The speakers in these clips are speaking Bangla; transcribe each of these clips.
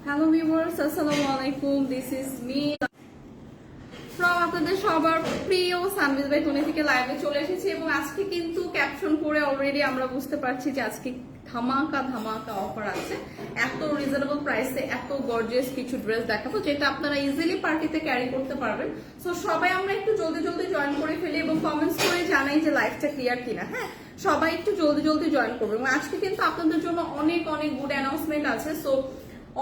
হ্যালো ভিউয়ার্স, আসসালামু আলাইকুম। দিস ইজ মি ফ্রম আপনাদের সবার প্রিয় সানভিজ বাই টনি থেকে লাইভে চলে এসেছি এবং আজকে কিন্তু ক্যাপশন করে অলরেডি আমরা বুঝতে পারছি যে আজকে ধামাকা ধামাকা অফার আছে। এত রিজনেবল প্রাইসে এত গর্জিয়াস কিছু ড্রেস দেখাবো যেটা আপনারা ইজিলি পার্টিতে ক্যারি করতে পারবেন। সো সবাই আমরা একটু জলদি জলদি জয়েন করে ফেলি এবং কমেন্টস করে জানাই যে লাইভটা ক্লিয়ার কিনা। হ্যাঁ, সবাই একটু জলদি জলদি জয়েন করবে এবং আজকে কিন্তু আপনাদের জন্য অনেক অনেক গুড অ্যানাউন্সমেন্ট আছে। সো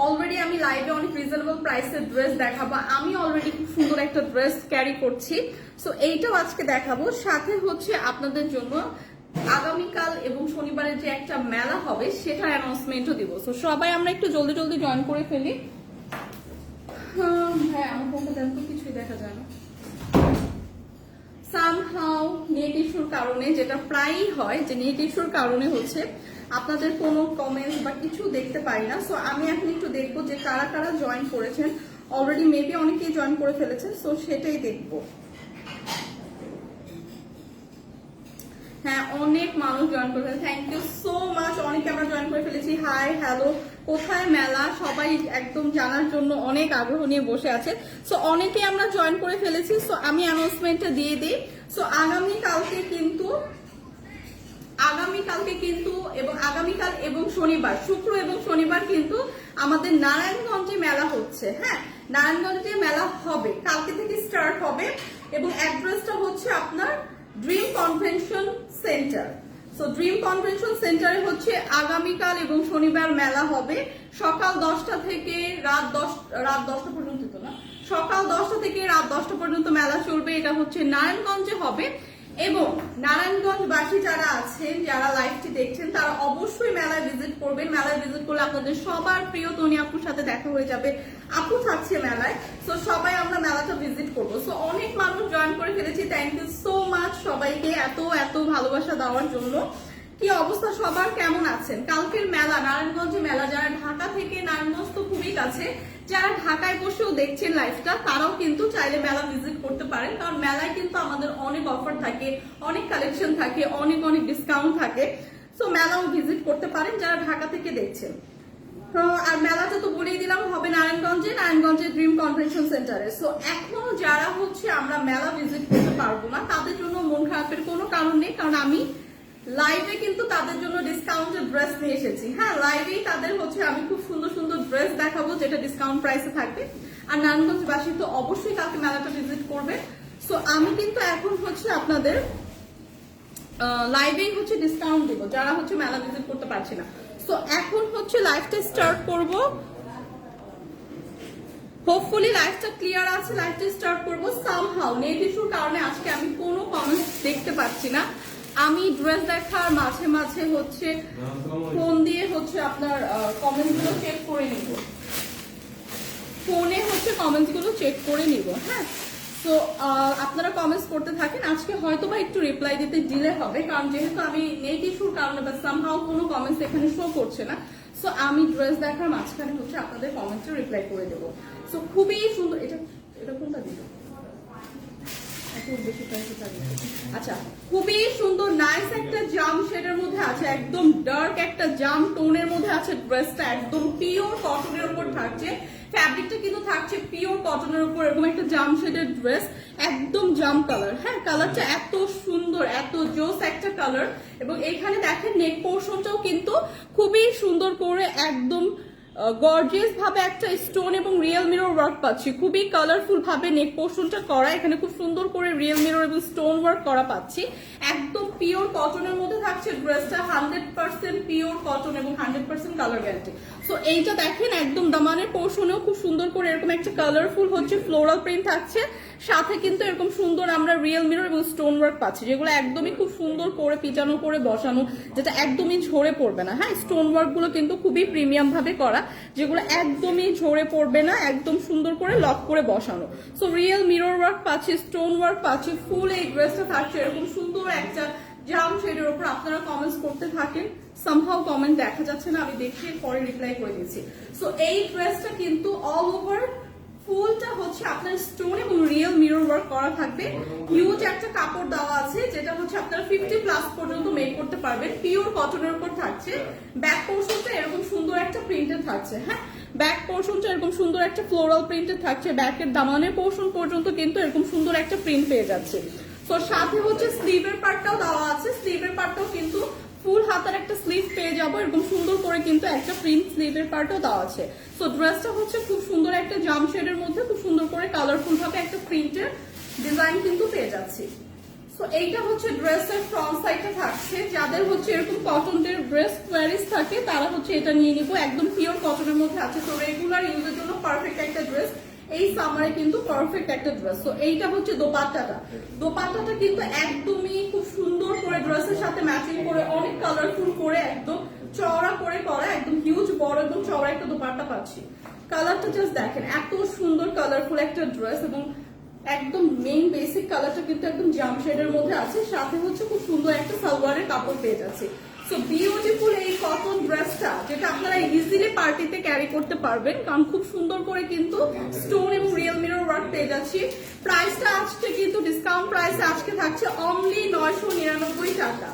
অলরেডি আমি লাইভে অনেক রিজনেবল প্রাইসের ড্রেস দেখাবো। আমি অলরেডি খুব সুন্দর একটা ড্রেস ক্যারি করছি, সো এইটাও আজকে দেখাবো। সাথে হচ্ছে আপনাদের জন্য আগামীকাল এবং শনিবারের যে একটা মেলা হবে সেটার অ্যানাউন্সমেন্টও দিব। সো সবাই আমরা একটু জলদি জলদি জয়েন করে ফেলি। হ্যাঁ, আমার ফোনটা দেন তো, কিছুই দেখা যায় না। সামহাউ নেট ইস্যুর কারণে, যেটা প্রায়ই হয় যে নেট ইস্যুর কারণে হচ্ছে আপনাদের কোনো কমেন্টস বা কিছু দেখতে পাই না। সো আমি এখন একটু দেখবো যে কারা কারা জয়েন করেছেন। অলরেডি মেবি অনেকেই জয়েন করে ফেলেছেন, সো সেটাই দেখবো। হ্যাঁ, অনেক মানুষ জয়েন করে ফেলেছে, থ্যাংক ইউ সো মাচ। অনেকে আমরা জয়েন করে ফেলেছি। হাই, হ্যালো, কোথায় মেলা, সবাই একদম জানার জন্য অনেক আগ্রহ নিয়ে বসে আছে। সো অনেকে আমরা জয়েন করে ফেলেছি। সো আমি অ্যানাউন্সমেন্টটা দিয়ে দিই। সো আগামীকালকে কিন্তু এবং আগামীকাল এবং শনিবার, শুক্র এবং শনিবার কিন্তু আমাদের নারায়ণগঞ্জে মেলা হচ্ছে। হ্যাঁ, নারায়ণগঞ্জে মেলা হবে, কালকে থেকে স্টার্ট হবে এবং অ্যাড্রেসটা হচ্ছে আপনার dream convention centre. So dream convention সেন্টারে হচ্ছে আগামীকাল এবং শনিবার মেলা হবে সকাল 10টা থেকে রাত 10টা পর্যন্ত। তো না, সকাল 10টা থেকে রাত 10টা পর্যন্ত মেলা চলবে। এটা হচ্ছে নারায়ণগঞ্জে হবে এবং নারায়ণগঞ্জবাসী যারা আছেন, যারা লাইভটি দেখছেন, তারা অবশ্যই মেলায় ভিজিট করবেন। মেলায় ভিজিট করলে আপনাদের সবার প্রিয় তনি আপুর সাথে দেখা হয়ে যাবে। আপু থাকছে মেলায়, সো সবাই আমরা মেলাটা ভিজিট করবো। সো অনেক মানুষ জয়েন করে ফেলেছি, থ্যাংক ইউ সো মাচ সবাইকে এত এত ভালোবাসা দেওয়ার জন্য। কি অবস্থা সবার, কেমন আছেন? কালকের মেলা, নারায়ণগঞ্জে মেলা, যারা ঢাকা থেকে, নারায়ণগঞ্জ তো খুবই কাছে, যারা ঢাকায় বসেও দেখছেন লাইভটা, তারাও কিন্তু চাইলে মেলা ভিজিট করতে পারেন। কারণ মেলায় কিন্তু আমাদের অনেক অফার থাকে, অনেক কালেকশন থাকে, অনেক অনেক ডিসকাউন্ট থাকে। সো মেলাও ভিজিট করতে পারেন যারা ঢাকা থেকে দেখছেন। আর মেলাটা তো বলেই দিলাম হবে নারায়ণগঞ্জে ড্রিম কনভেনশন সেন্টারে। সো এখনো যারা হচ্ছে আমরা মেলা ভিজিট করতে পারবো না, তাদের জন্য মন খারাপের কোনো কারণ নেই, কারণ আমি লাইভে কিন্তু তাদের জন্য ডিসকাউন্টেড ড্রেস নিয়ে এসেছি। হ্যাঁ, লাইভেই তাদের হচ্ছে আমি খুব সুন্দর সুন্দর ড্রেস দেখাবো যেটা ডিসকাউন্ট প্রাইসে থাকবে। আর নারায়ণগঞ্জবাসী তো অবশ্যই কালকে মেলাটা ভিজিট করবে। সো আমি কিন্তু এখন হচ্ছে আপনাদের লাইভেই হচ্ছে ডিসকাউন্ট দিব যারা হচ্ছে মেলা ভিজিট করতে পারছে না। সো এখন হচ্ছে লাইভটা স্টার্ট করব। হোপফুলি লাইভটা ক্লিয়ার আছে, লাইভটা স্টার্ট করবো। সামহাউ নেট ইস্যুর কারণে আজকে আমি কোনো কমেন্টস দেখতে পাচ্ছি না। আমি ড্রেস দেখার মাঝে মাঝে হচ্ছে ফোন দিয়ে হচ্ছে আপনার কমেন্টগুলো চেক করে নিব, ফোনে হচ্ছে কমেন্টসগুলো চেক করে নিব। হ্যাঁ, তো আপনারা কমেন্টস করতে থাকেন। আজকে হয়তো বা একটু রিপ্লাই দিতে ডিলে হবে, কারণ যেহেতু আমি নেট ইস্যুর কারণে বা সামহাউ কোনো কমেন্টস এখানে শো করছে না। সো আমি ড্রেস দেখার মাঝখানে হচ্ছে আপনাদের কমেন্টসে রিপ্লাই করে দেবো। সো খুবই সুন্দর। এটা কোনটা দিল? আচ্ছা, খুবই সুন্দর নাইস একটা জাম শেডের মধ্যে আছে, একদম ডার্ক একটা জাম টোনের মধ্যে আছে ড্রেসটা। একদম পিওর কটনের উপর থাকছে, ফ্যাব্রিকটা কিন্তু থাকছে পিওর কটনের উপর। এরকম একটা জাম শেডের ড্রেস, একদম জাম কালার। হ্যাঁ, কালারটা এত সুন্দর, এত জোস একটা কালার। এবং এখানে দেখেন নেক পোর্শনটাও কিন্তু খুবই সুন্দর করে একদম গর্জিয়াস ভাবে একটা স্টোন এবং রিয়েল মিরর ওয়ার্ক পাচ্ছি। খুবই কালারফুল ভাবে নেক পোর্শনটা করা, এখানে খুব সুন্দর করে রিয়েল মিরর এবং স্টোন ওয়ার্ক করা পাচ্ছি। একদম পিওর কটনের মধ্যে থাকছে ড্রেসটা, 100% পিওর কটন এবং 100% কালার গ্যারান্টি। সো এইটা দেখেন একদম দামানের পোর্শনেও খুব সুন্দর করে এরকম একটা কালারফুল হচ্ছে ফ্লোরাল প্রিন্ট থাকছে। সাথে কিন্তু এরকম সুন্দর আমরা রিয়েল মিরর এবং স্টোন ওয়ার্ক পাচ্ছি, যেগুলো একদমই খুব সুন্দর করে পিটানো করে বসানো, যেটা একদমই ঝরে পড়বে না। হ্যাঁ, স্টোন ওয়ার্ক গুলো কিন্তু খুবই প্রিমিয়াম ভাবে করা, যেগুলো একদমই ঝরে পড়বে না, একদম সুন্দর করে লক করে বসানো। সো রিয়েল মিরর ওয়ার্ক পাচ্ছি, স্টোন ওয়ার্ক পাচ্ছি, ফুল এই ড্রেসটা থাকছে এরকম সুন্দর একটা জাম শেডের উপর। আপনারা কমেন্টস করতে থাকেন, সামহাউ কমেন্ট দেখা যাচ্ছে না, আমি দেখিয়ে পরে রিপ্লাই করে দিচ্ছি। সো এই ড্রেসটা কিন্তু অল ওভার ফুলটা হচ্ছে আপনার স্টোন এবং রিয়েল মিরর ওয়ার্ক করা থাকবে। হিউজ একটা কাপড় দেওয়া আছে, যেটা হচ্ছে আপনারা 50+ পর্যন্ত মেক করতে পারবেন। পিওর কটনের উপর থাকছে, ব্যাক পোর্শনটা এরকম সুন্দর একটা প্রিন্টেড থাকছে। হ্যাঁ, ব্যাক পোর্শনটা এরকম সুন্দর একটা ফ্লোরাল প্রিন্টে থাকছে, ব্যাকের দামানের পোর্শন পর্যন্ত কিন্তু এরকম সুন্দর একটা প্রিন্ট পেয়ে যাচ্ছে। তো সাথে হচ্ছে স্লিভের পার্টটাও দেওয়া আছে, স্লিভের পার্টটাও কিন্তু ফুল হাতার একটা স্লিভ পেয়ে যাবো, এরকম সুন্দর করে কিন্তু একটা প্রিন্ট স্লিভের পার্টও দেওয়া আছে। তো ড্রেসটা হচ্ছে খুব সুন্দর একটা জাম শেডের মধ্যে খুব সুন্দর করে কালারফুল ভাবে একটা প্রিন্টের ডিজাইন কিন্তু পেয়ে যাচ্ছি। তো এইটা হচ্ছে ড্রেসের ফ্রন্ট সাইডটা থাকছে, যাদের হচ্ছে এরকম কটনের ড্রেস কোয়ারিজ থাকে তারা হচ্ছে এটা নিয়ে নিবো, একদম পিওর কটনের মধ্যে আছে। তো রেগুলার ইউজের জন্য পারফেক্ট একটা ড্রেস, এই সামারে কিন্তু পারফেক্ট একটা ড্রেস। তো এইটা হচ্ছে দোপাট্টাটা, দোপাট্টাটা কিন্তু একদমই খুব সুন্দর করে ড্রেসের সাথে ম্যাচিং করে অনেক কালারফুল করে একদম চওড়া করে করা, একদম হিউজ বড় একদম চওড়া একটা দোপাট্টা পাচ্ছি। কালারটা জাস্ট দেখেন, এত সুন্দর কালারফুল একটা ড্রেস এবং একদম মেইন বেসিক কালারটা কিন্তু একদম জাম শেডের মধ্যে আছে, সাথে হচ্ছে খুব সুন্দর একটা সালোয়ারের কাপড় পেয়ে যাচ্ছে। সো বিউটিফুল এই কটন ড্রেসটা, যেটা আপনারা ইজিলি পার্টিতে ক্যারি করতে পারবেন, কারণ খুব সুন্দর করে কিন্তু স্টোন এবং রিয়েল মিরর ওয়ার্ক পেয়ে যাচ্ছি। প্রাইসটা আজকে কিন্তু ডিসকাউন্ট প্রাইসে আজকে থাকছে অনলি 999 টাকা।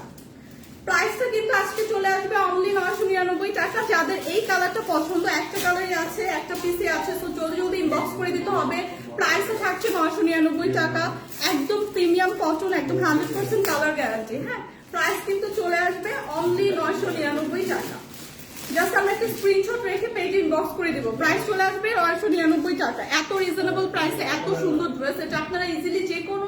প্রাইসটা কিন্তু আজকে চলে আসবে অনলি 999 টাকা। যাদের এই কালারটা পছন্দ, একটা কালারই আছে, একটা পিসে আছে, তো জলদি জলদি ইনবক্স করে দিতে হবে। প্রাইসে থাকছে 999 টাকা, একদম প্রিমিয়াম কটন, একদম 100% কালার গ্যারান্টি। হ্যাঁ, প্রাইস কিন্তু চলে আসবে অনলি 999 টাকা। জাস্ট আমরা একটা স্ক্রিনশট রেখে পেজে ইনবক্স করে দিব, প্রাইস চলে আসবে 999 টাকা। এত রিজনেবল প্রাইসে এত সুন্দর ড্রেস, এটা আপনারা ইজিলি যে কোনো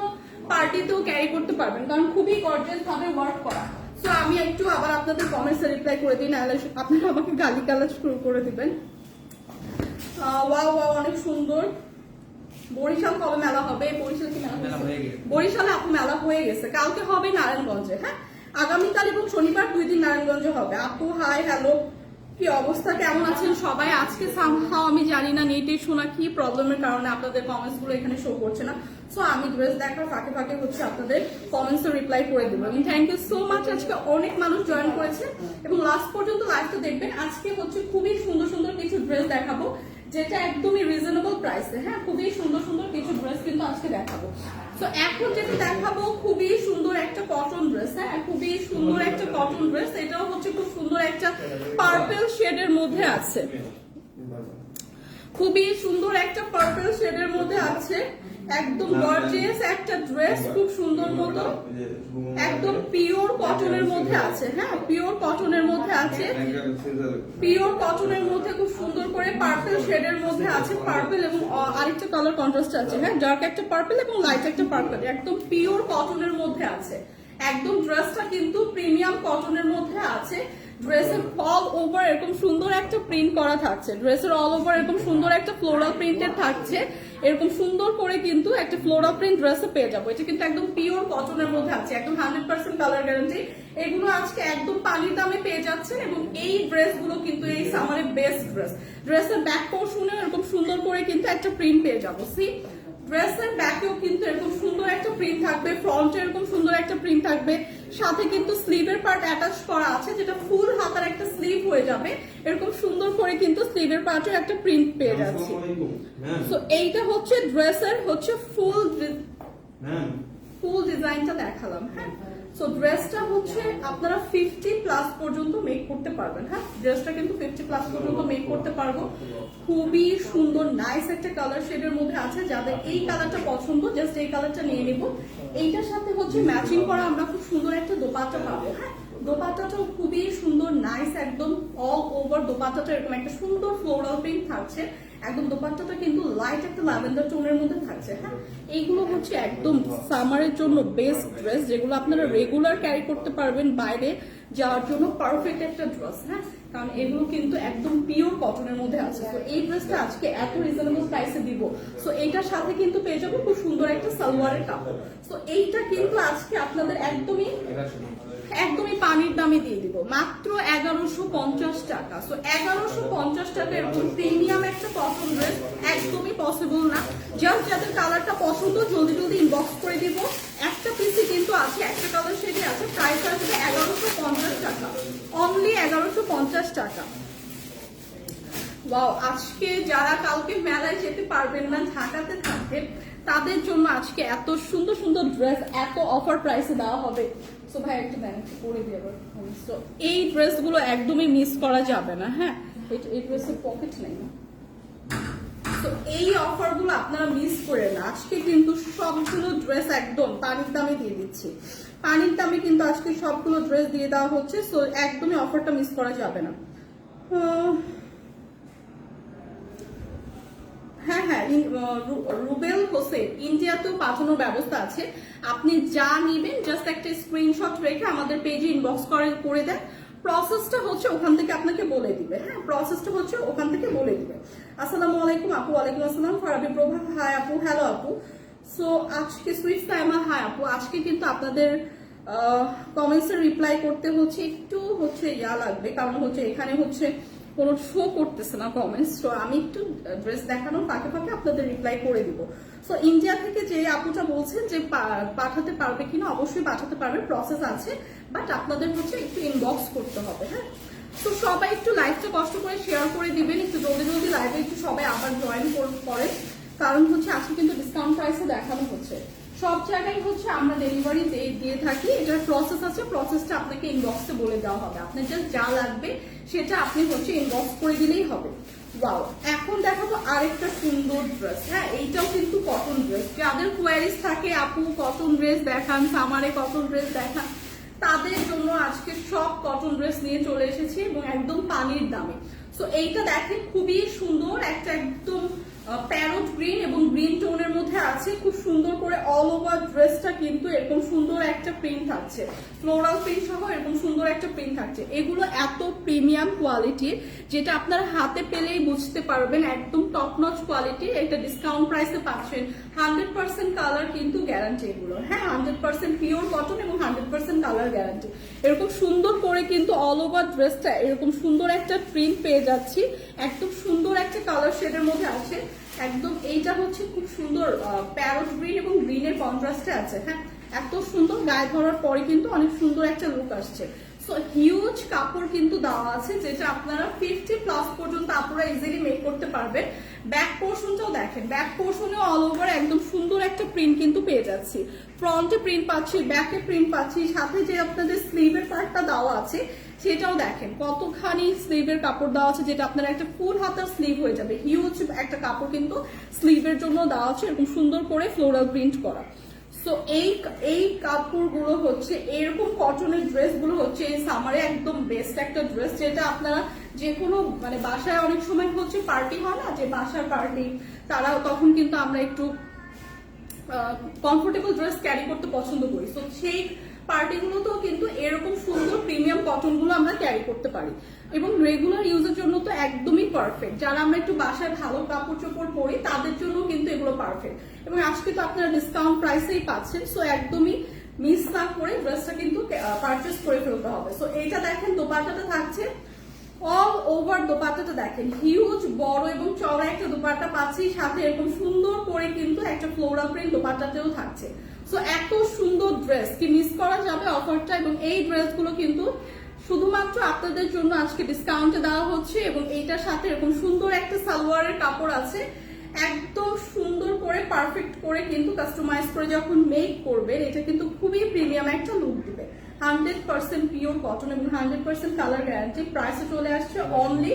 পার্টিতেও ক্যারি করতে পারবেন, কারণ খুবই গর্জিয়াস ভাবে ওয়ার্ক করা। তো আমি একটু আবার আপনাদের কমেন্টসে রিপ্লাই করে দিই, নাহলে আপনারা আমাকে গালি গালাজ শুরু করে দিবেন। ওয়াও ওয়াও, অনেক সুন্দর। বরিশাল কবে মেলা হবে? বরিশাল কি মেলা হয়ে গেছে? বরিশালে আপু মেলা হয়ে গেছে, কালকে হবে নারায়ণগঞ্জে। হ্যাঁ, আগামীকাল এবং শনিবার 2 দিন নারায়ণগঞ্জে হবে। আপু হাই, হ্যালো, কি অবস্থা, কেমন আছেন সবাই? আজকে সামহাও আমি জানি না নেট ইস্যু না কি প্রবলেমের কারণে আপনাদের কমেন্টস গুলো এখানে শো করছে না। সো আমি ড্রেস দেখার ফাঁকে ফাঁকে হচ্ছে আপনাদের কমেন্টস রিপ্লাই করে দেবো। এবং থ্যাংক ইউ সো মাচ, আজকে অনেক মানুষ জয়েন করেছে এবং লাস্ট পর্যন্ত লাইভটা দেখবেন। আজকে হচ্ছে খুবই সুন্দর সুন্দর কিছু ড্রেস দেখাবো, যেটা একদমই রিজনেবল প্রাইসে। হ্যাঁ, খুবই সুন্দর সুন্দর কিছু ড্রেস কিন্তু আজকে দেখাবো। তো এখন যেটা দেখাবো খুবই সুন্দর একটা কটন ড্রেস। হ্যাঁ, খুবই সুন্দর একটা কটন ড্রেস, এটাও হচ্ছে খুব সুন্দর একটা পার্পল শেডের মধ্যে আছে, খুবই সুন্দর একটা পার্পল শেডের মধ্যে আছে, একদম গর্জিয়াস একটা ড্রেস, খুব সুন্দর মতো একদম পিওর কটনের মধ্যে আছে। হ্যাঁ, পিওর কটনের মধ্যে আছে, পিওর কটনের মধ্যে খুব সুন্দর করে পার্পল শেডের মধ্যে আছে, পার্পল এবং আরেকটা কালার কন্ট্রাস্ট আছে। হ্যাঁ, ডার্ক একটা পার্পল এবং লাইট একটা পার্পল, একদম পিওর কটনের মধ্যে আছে। একদম ড্রেসটা কিন্তু প্রিমিয়াম কটনের মধ্যে আছে। ড্রেসের অল ওভার এরকম সুন্দর একটা প্রিন্ট করা থাকছে, ড্রেসের অল ওভার এরকম সুন্দর একটা ফ্লোরাল প্রিন্টের থাকছে, এরকম সুন্দর করে কিন্তু একটা ফ্লোরাল প্রিন্ট ড্রেসে পেয়ে যাবো। এটা কিন্তু একদম পিওর কটনের মধ্যে আছে, একদম 100% কালার গ্যারান্টি। এগুলো আজকে একদম পানির দামে পেয়ে যাচ্ছেন এবং এই ড্রেসগুলো কিন্তু এই সামারের বেস্ট ড্রেস। ড্রেসের ব্যাক পোর্শনে এরকম সুন্দর করে কিন্তু একটা প্রিন্ট পেয়ে যাবো। সি, ড্রেসের ব্যাকেও কিন্তু এরকম সুন্দর একটা প্রিন্ট থাকবে, ফ্রন্টে এরকম সুন্দর একটা প্রিন্ট থাকবে, সাথে কিন্তু স্লিভের পার্ট অ্যাটাচ করা আছে, যেটা ফুল হাতার একটা স্লিভ হয়ে যাবে। এরকম সুন্দর করে কিন্তু স্লিভের পার্টের একটা প্রিন্ট পেয়ে যাচ্ছে। সো এইটা হচ্ছে ড্রেসের হচ্ছে ফুল ডিজাইনটা দেখালাম। হ্যাঁ, সো ড্রেসটা হচ্ছে আপনারা 50+ পর্যন্ত মেক করতে পারবেন। হ্যাঁ, ড্রেসটা কিন্তু 50+ পর্যন্ত মেক করতে পারবো। খুবই সুন্দর নাইস একটা কালার শেডের মধ্যে আছে, যাদের এই কালারটা পছন্দ জাস্ট এই কালারটা নিয়ে নিব। এইটার সাথে হচ্ছে ম্যাচিং করা আমরা খুব সুন্দর একটা দোপাট্টা পাবো। হ্যাঁ, দোপাট্টাটাও খুবই সুন্দর নাইস, একদম অল ওভার দোপাট্টাটা এরকম একটা সুন্দর ফ্লোরাল প্রিন্ট থাকছে, একদম দোপাট্টাটা কিন্তু লাইট একটা ল্যাভেন্ডার টোনের মধ্যে থাকছে। হ্যাঁ, এইগুলো হচ্ছে একদম সামারের জন্য বেস্ট ড্রেস, যেগুলো আপনারা রেগুলার ক্যারি করতে পারবেন, বাইরে যাওয়ার জন্য পারফেক্ট একটা ড্রেস। হ্যাঁ, কারণ এগুলো কিন্তু একদম পিওর কটনের মধ্যে আছে। তো এই ড্রেসটা আজকে এত রিজনেবল প্রাইসে দিব। সো এইটার সাথে কিন্তু পেয়ে যাবো খুব সুন্দর একটা সালোয়ারের কাপড়। তো এইটা কিন্তু আজকে আপনাদের একদমই পানির দামে দিয়ে দিব, মাত্র 1150 টাকা। সো 1150 টাকা এরকম প্রিমিয়াম একটা কটন ড্রেস একদমই পসিবল না। জাস্ট যাদের কালারটা পছন্দ জলদি জলদি ইনবক্স করে দিব। একটা পিসি কিন্তু আছে, একটা কালার শেডে আছে, প্রাইস আসবে 1150 টাকা, অনলি 1150 টাকা। ওয়াও, আজকে যারা কালকে মেলায় যেতে পারবেন না, ঢাকাতে থাকবেন, তাদের জন্য আজকে এত সুন্দর সুন্দর ড্রেস এত অফার প্রাইসে দেওয়া হবে। সো ভাই একটু ব্যাংক করে দিয়ে, এই ড্রেসগুলো একদমই মিস করা যাবে না। হ্যাঁ, এই ড্রেসের পকেট নেই না। তো এই অফারগুলো আপনারা মিস করে না। আজকে কিন্তু সবগুলো ড্রেস একদম পানির দামে দিয়ে দিচ্ছি, পানির দামে কিন্তু আজকে সবগুলো ড্রেস দিয়ে দেওয়া হচ্ছে। সো একদমই অফারটা মিস করা যাবে না। হ্যাঁ হ্যাঁ, রুবেল হোসেন, ইন্ডিয়াতেও পাঠানোর ব্যবস্থা আছে। আপনি যা নিবেন জাস্ট একটা স্ক্রিনশট রেখে আমাদের পেজে ইনবক্স করে দেন। প্রসেসটা হচ্ছে ওখান থেকে আপনাকে বলে দিবে। হ্যাঁ, প্রসেসটা হচ্ছে ওখান থেকে বলে দিবে। আসসালামু আলাইকুম আপু। ওয়ালাইকুম আসসালাম। ফারাবি প্রভা, হাই আপু। হ্যালো আপু। সো আজকে সুইফট টাইমা, হাই আপু। আজকে কিন্তু আপনাদের কমেন্টসের রিপ্লাই করতে হচ্ছে একটু লাগবে, কারণ হচ্ছে এখানে কোনো শো করতেছে না কমেন্টস। তো আমি একটু ড্রেস দেখানোর ফাঁকে ফাঁকে আপনাদের রিপ্লাই করে দিব। সো ইন্ডিয়া থেকে যে আপুটা বলছেন যে পাঠাতে পারবে কিনা, অবশ্যই পাঠাতে পারবে, প্রসেস আছে, বাট আপনাদের একটু ইনবক্স করতে হবে। হ্যাঁ, তো সবাই একটু লাইভটা কষ্ট করে শেয়ার করে দিবেন, একটু জলদি জলদি লাইভে একটু সবাই আবার জয়েন করেন, কারণ আজকে কিন্তু ডিসকাউন্ট প্রাইসে দেখানো হচ্ছে। সব জায়গায় আমরা ডেলিভারি দিয়ে থাকি। এটার প্রসেস আছে, প্রসেসটা আপনাকে ইনবক্সে বলে দেওয়া হবে। আপনার জাস্ট যা লাগবে সেটা আপনি ইনবক্স করে দিলেই হবে। ওয়াও, এখন দেখাবো আরেকটা সুন্দর ড্রেস। হ্যাঁ, এইটাও কিন্তু কটন ড্রেস। যাদের কোয়ারিজ থাকে আপু কটন ড্রেস দেখান, সামারে কটন ড্রেস দেখান, তাদের জন্য আজকে সব কটন ড্রেস নিয়ে চলে এসেছি এবং একদম পানির দামে। সো এইটা দেখেন, খুবই সুন্দর একটা একদম প্যারট গ্রিন এবং গ্রিন টোনের মধ্যে আছে। খুব সুন্দর করে অল ওভার ড্রেসটা কিন্তু এরকম সুন্দর একটা প্রিন্ট থাকছে, ফ্লোরাল প্রিন্ট সহ এরকম সুন্দর একটা প্রিন্ট থাকছে। এগুলো এত প্রিমিয়াম কোয়ালিটির, যেটা আপনারা হাতে পেলেই বুঝতে পারবেন, একদম টপ নচ কোয়ালিটি। এটা ডিসকাউন্ট প্রাইসে পাচ্ছেন। 100% কালার কিন্তু গ্যারান্টি এগুলো। হ্যাঁ, 100% পিওর কটন এবং 100% কালার গ্যারান্টি। এরকম সুন্দর করে কিন্তু অল ওভার ড্রেসটা এরকম সুন্দর একটা প্রিন্ট পেয়ে যাচ্ছি। একদম সুন্দর একটা কালার শেডের মধ্যে আছে। একদম এইটা খুব সুন্দর প্যারট গ্রিন এবং গ্রিনের কন্ট্রাস্টে আছে। হ্যাঁ, এত সুন্দর, গায়ে ধরার পরে কিন্তু অনেক সুন্দর একটা লুক আসছে। সো হিউজ কাপড় কিন্তু দেওয়া আছে, যেটা আপনারা 50+ পর্যন্ত আপনারা ইজিলি মেক করতে পারবেন। ব্যাক পোর্শনটাও দেখেন, ব্যাক পোর্শনে অল ওভার একদম সুন্দর একটা প্রিন্ট কিন্তু পেয়ে যাচ্ছি। ফ্রন্টে প্রিন্ট পাচ্ছি, ব্যাকে প্রিন্ট পাচ্ছি, সাথে যে আপনাদের স্লিভের পার্টটা দেওয়া আছে সেটাও দেখেন কতখানি স্লিভের কাপড় দেওয়া আছে, যেটা আপনার একটা ফুল হাতার স্লিভ হয়ে যাবে। হিউজ একটা কাপড় কিন্তু স্লিভের জন্য দেওয়া আছে, এরকম সুন্দর করে ফ্লোরাল প্রিন্ট করা। সো এই কাপড়গুলো এরকম কটনের ড্রেসগুলো এই সামারে একদম বেস্ট একটা ড্রেস, যেটা আপনারা যে কোনো বাসায় অনেক সময় পার্টি হয় না, যে বাসার পার্টি, তারা তখন কিন্তু আমরা একটু কমফোর্টেবল ড্রেস ক্যারি করতে পছন্দ করি। তো সেই পার্টিগুলোতেও কিন্তু এরকম সুন্দর প্রিমিয়াম কটনগুলো আমরা ক্যারি করতে পারি এবং রেগুলার ইউজের জন্য তো একদমই পারফেক্ট। যারা আমরা একটু বাসায় ভালো কাপড় চোপড় পরি তাদের জন্য কিন্তু এগুলো পারফেক্ট। এবং আজকে তো আপনারা ডিসকাউন্ট প্রাইসেই পাচ্ছেন। সো একদমই মিস না করে ড্রেসটা কিন্তু পারচেস করে ফেলতে হবে। সো এইটা দেখেন, দোপাট্টাটা থাকছে অল ওভার। দোপাট্টাটা দেখেন, হিউজ বড় এবং চড়া একটা দোপাট্টা পাচ্ছি, সাথে এরকম সুন্দর করে কিন্তু একটা ফ্লোরাল প্রিন্ট দোপাট্টাতেও থাকছে। সো এত সুন্দর ড্রেস কি মিস করা যাবে অফারটা? এবং এই ড্রেসগুলো কিন্তু শুধুমাত্র আপনাদের জন্য আজকে ডিসকাউন্টে দেওয়া হচ্ছে। এবং এইটার সাথে এরকম সুন্দর একটা সালোয়ারের কাপড় আছে, একদম সুন্দর করে পারফেক্ট করে কিন্তু কাস্টমাইজ করে যখন মেক করবেন, এটা কিন্তু খুবই প্রিমিয়াম একটা লুক দিবে। 100% পিওর কটন এবং 100% কালার গ্যারান্টি। প্রাইসে চলে আসছে অনলি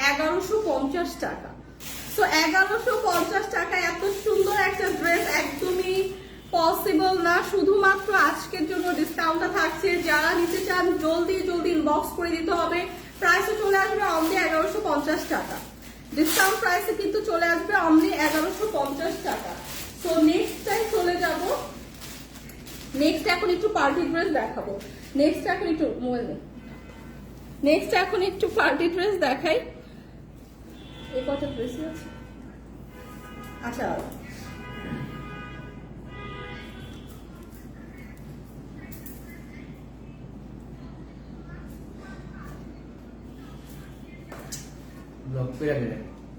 1150 টাকা। সো 1150 টাকায় এত সুন্দর একটা ড্রেস একদমই পসিবল না। শুধুমাত্র আজকের জন্য ডিসকাউন্টটা থাকছে। যারা নিতে চান জলদি জলদি ইনবক্স করে দিতে হবে। প্রাইসে চলে আসবে অনলি 1150 টাকা। ডিসকাউন্ট প্রাইসে কিন্তু চলে আসবে অনলি 1150 টাকা। সো নেক্সট টাইম চলে যাব। নেক্সট এখন একটু পার্টি ড্রেস দেখাবো। নেক্সট এখন একটু পার্টি ড্রেস দেখাই। এই কত ড্রেস আছে? আচ্ছা,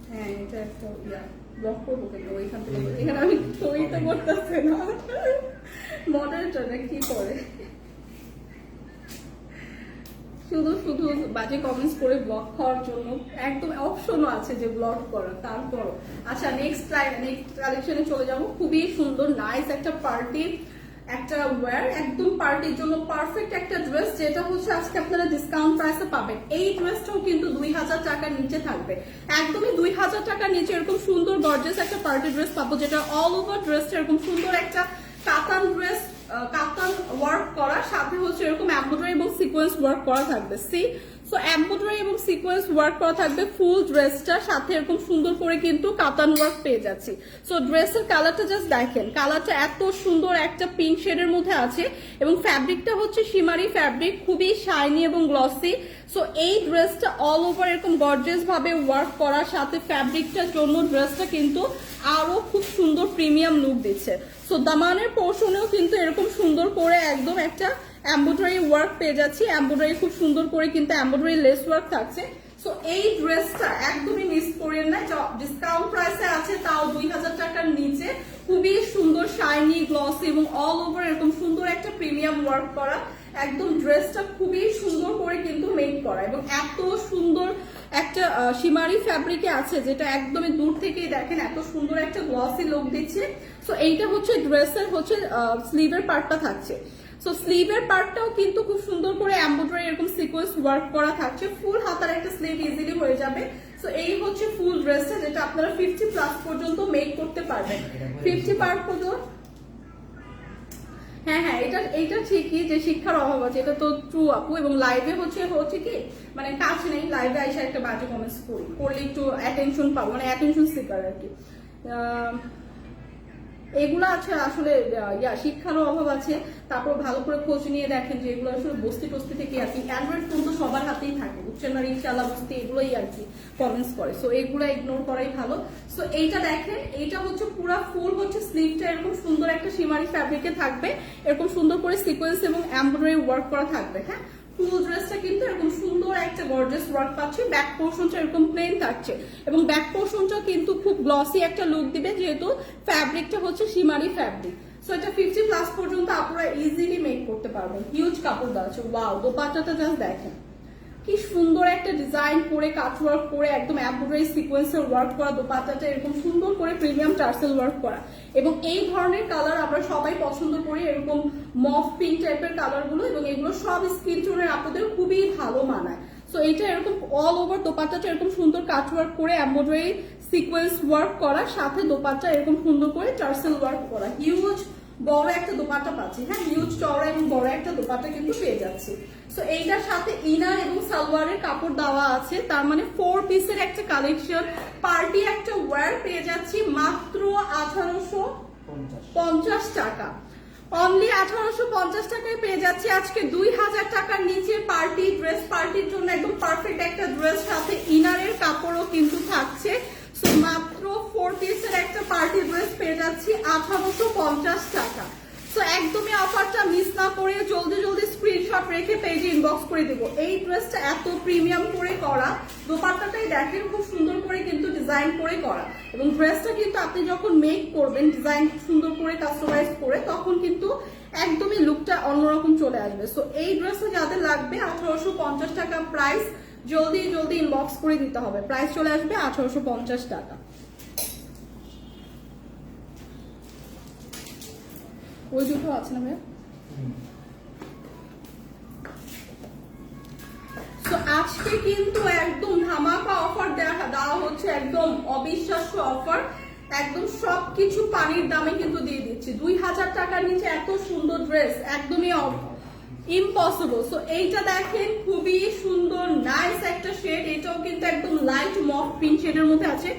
হ্যাঁ, এটা একটা ব্লক করবো কেন ওইখান থেকে? এখানে আমি ছবি তো করতেছে না, মডারেটরটা কি করে শুধু শুধু বাজে কমেন্টস করে ব্লক খাওয়ার জন্য। একদম অপশনও আছে যে ব্লক করা, তারপরও। আচ্ছা, নেক্সট কালেকশনে চলে যাব। খুবই সুন্দর নাইস একটা পার্টি একটা ওয়্যার, একদম পার্টির জন্য পারফেক্ট একটা ড্রেস, যেটা হচ্ছে আজকে আপনারা ডিসকাউন্ট প্রাইসে পাবেন। এই ড্রেসটাও কিন্তু 2000 টাকার নিচে থাকবে, একদমই 2000 টাকার নিচে এরকম সুন্দর গর্জিয়াস একটা পার্টি ড্রেস পাবো, যেটা অল ওভার ড্রেসটা এরকম সুন্দর একটা কাতান ড্রেস, কাতান ওয়ার্ক করা, সাথে হচ্ছে এরকম এমব্রয়ডারি এবং সিকোয়েন্স ওয়ার্ক করা থাকবে। সি সো এমব্রয়ডারি এবং সিকোয়েন্স ওয়ার্ক করা থাকবে ফুল ড্রেসটা, সাথে এরকম সুন্দর করে কিন্তু কাতান ওয়ার্ক পেয়ে যাচ্ছি। সো ড্রেসের কালারটা জাস্ট দেখেন, কালারটা এত সুন্দর একটা পিঙ্ক শেডের মধ্যে আছে এবং ফ্যাব্রিকটা হচ্ছে শিমারি ফ্যাব্রিক, খুবই শাইনি এবং গ্লসি। সো এই ড্রেসটা অল ওভার এরকম গর্জিয়াস ভাবে ওয়ার্ক করার সাথে ফ্যাব্রিকটার জন্য ড্রেসটা কিন্তু আরো খুব সুন্দর প্রিমিয়াম লুক দিচ্ছে। সো দামানের পোর্শনেও কিন্তু এরকম সুন্দর করে একদম একটা এমব্রয়ডারি ওয়ার্ক পেয়ে যাচ্ছি, এমব্রয়ডারি খুব সুন্দর করে কিন্তু এমব্রয়ডারি লেস ওয়ার্ক থাকছে। সো এই ড্রেসটা একদমই মিস করেন না, ডিসকাউন্ট প্রাইসে আছে, তাও 2000 টাকার নিচে, খুবই সুন্দর শাইনি গ্লসি এবং অল ওভার এরকম সুন্দর একটা প্রিমিয়াম ওয়ার্ক করা, একদম ড্রেসটা খুবই সুন্দর করে কিন্তু মেক করা এবং এত সুন্দর একটা শিমারি ফ্যাব্রিকে আছে, যেটা একদমই দূর থেকেই দেখেন এত সুন্দর একটা গ্লসি লুক দিচ্ছে। সো এইটা হচ্ছে ড্রেসের হচ্ছে স্লিভের পার্টটা থাকছে। সো স্লিভের পার্টটাও কিন্তু খুব সুন্দর করে এমব্রয়ডারি এরকম সিকোয়েন্স ওয়ার্ক করা থাকছে, ফুল হাতার একটা স্লিভ ইজিলি হয়ে যাবে। সো এই হচ্ছে ফুল ড্রেসটা, যেটা আপনারা 50 প্লাস পর্যন্ত মেক করতে পারবেন, 50 পার্ট পর্যন্ত। হ্যাঁ হ্যাঁ, এটা ঠিকই যে শিক্ষার অভাব আছে, এটা তো ট্রু আপু। এবং লাইভে হচ্ছে কি মানে কাজ নেই, লাইভে আইসা একটা বাজে কমেন্টস করলে একটু অ্যাটেনশন পাবো, মানে অ্যাটেনশন সিকার আর কি। এগুলো আছে আসলে শিক্ষারও অভাব আছে। তারপর ভালো করে খোঁজ নিয়ে দেখেন যে এগুলো আসলে বস্তি টস্তি থেকে আর কি, অ্যান্ড্রয়েড ফোন তো সবার হাতেই থাকে, বুঝছেন না, রিক্সাওয়ালা বস্তি এগুলোই আর কি কমেন্টস করে। সো এগুলো ইগনোর করাই ভালো। সো এইটা দেখেন, এইটা হচ্ছে পুরো ফুল হচ্ছে স্লিভটা এরকম সুন্দর একটা শিমারি ফ্যাব্রিকে থাকবে, এরকম সুন্দর করে সিকোয়েন্স এবং এমব্রয়ডারি ওয়ার্ক করা থাকবে। হ্যাঁ, ফুল ড্রেসটা কিন্তু এরকম সুন্দর একটা গর্জিয়াস ওয়ার্ক পাচ্ছে, ব্যাক পোর্শনটা এরকম প্লেন থাকছে এবং ব্যাক পোর্শনটা কিন্তু খুব গ্লসি একটা লুক দিবে, যেহেতু ফ্যাব্রিকটা হচ্ছে শিমারি ফ্যাব্রিক। সো এটা 50 প্লাস পর্যন্ত আপনারা ইজিলি মেক করতে পারবেন, হিউজ কাপড় দেওয়া আছে। ওয়াও, দোপাট্টাটা জাস্ট দেখেন কি সুন্দর একটা ডিজাইন করে কাজ ওয়ার্ক করে একদম এমব্রয়ডারি সিকোয়েন্সের ওয়ার্ক করা, দোপাট্টাটা এরকম সুন্দর করে প্রিমিয়াম টার্সেল ওয়ার্ক করা। এবং এই ধরনের কালার আমরা সবাই পছন্দ করি, এরকম মফ পিঙ্ক টাইপের কালার গুলো, এবং এগুলো সব স্কিন টোনের আপনাদের খুবই ভালো মানায়। সো এইটা এরকম অল ওভার দোপাট্টাটা এরকম সুন্দর কাজ ওয়ার্ক করে এমব্রয়ডারি সিকোয়েন্স ওয়ার্ক করা, সাথে দোপাট্টা এরকম সুন্দর করে টার্সেল ওয়ার্ক করা, হিউজ বড় একটা দোপাট্টা পাচ্ছি। হ্যাঁ, হিউজ চওড়া এবং বড় একটা দোপাট্টা কিন্তু পেয়ে যাচ্ছি। সো এইটার সাথে ইনার এবং সালোয়ারের কাপড় দেওয়া আছে, তার মানে 4 পিসের একটা কালেকশন, পার্টি একটা ওয়্যার পেয়ে যাচ্ছি মাত্র 1850 টাকা। অনলি 1850 টাকায় পেয়ে যাচ্ছি আজকে 2000 টাকার নিচে পার্টি ড্রেস, পার্টির জন্য একদম পারফেক্ট একটা ড্রেস, সাথে ইনারের কাপড়ও কিন্তু থাকছে। সো মাত্র 4 পিসের একটা পার্টি ড্রেস পেয়ে যাচ্ছি 1850 টাকা। সো একদমই অফারটা মিস না করে জলদি জলদি স্ক্রিনশট রেখে পেজে ইনবক্স করে দেবো। এই ড্রেসটা এত প্রিমিয়াম করে করা, দোপাট্টাটাই দেখেন খুব সুন্দর করে কিন্তু ডিজাইন করে করা, এবং ড্রেসটা কিন্তু আপনি যখন মেক করবেন ডিজাইন সুন্দর করে কাস্টমাইজ করে, তখন কিন্তু একদমই লুকটা অন্যরকম চলে আসবে। সো এই ড্রেসটা যাদের লাগবে 1850 টাকা প্রাইস, জলদি জলদি ইনবক্স করে দিতে হবে, প্রাইস চলে আসবে 1850 টাকা। ওই দুটো আছে না ভাইয়া? তো আজকে কিন্তু একদম ধামাকা অফার দেওয়া হচ্ছে, একদম অবিশ্বাস্য অফার, একদম সবকিছু পানির দামে কিন্তু দিয়ে দিচ্ছি। 2000 টাকার নিচে এত সুন্দর ড্রেস একদমই ইম্পসিবল। সো এইটা দেখেন খুবই সুন্দর নাইস একটা শেড, এটাও কিন্তু একদম লাইট মফ পিঙ্ক শেডের মধ্যে আছে।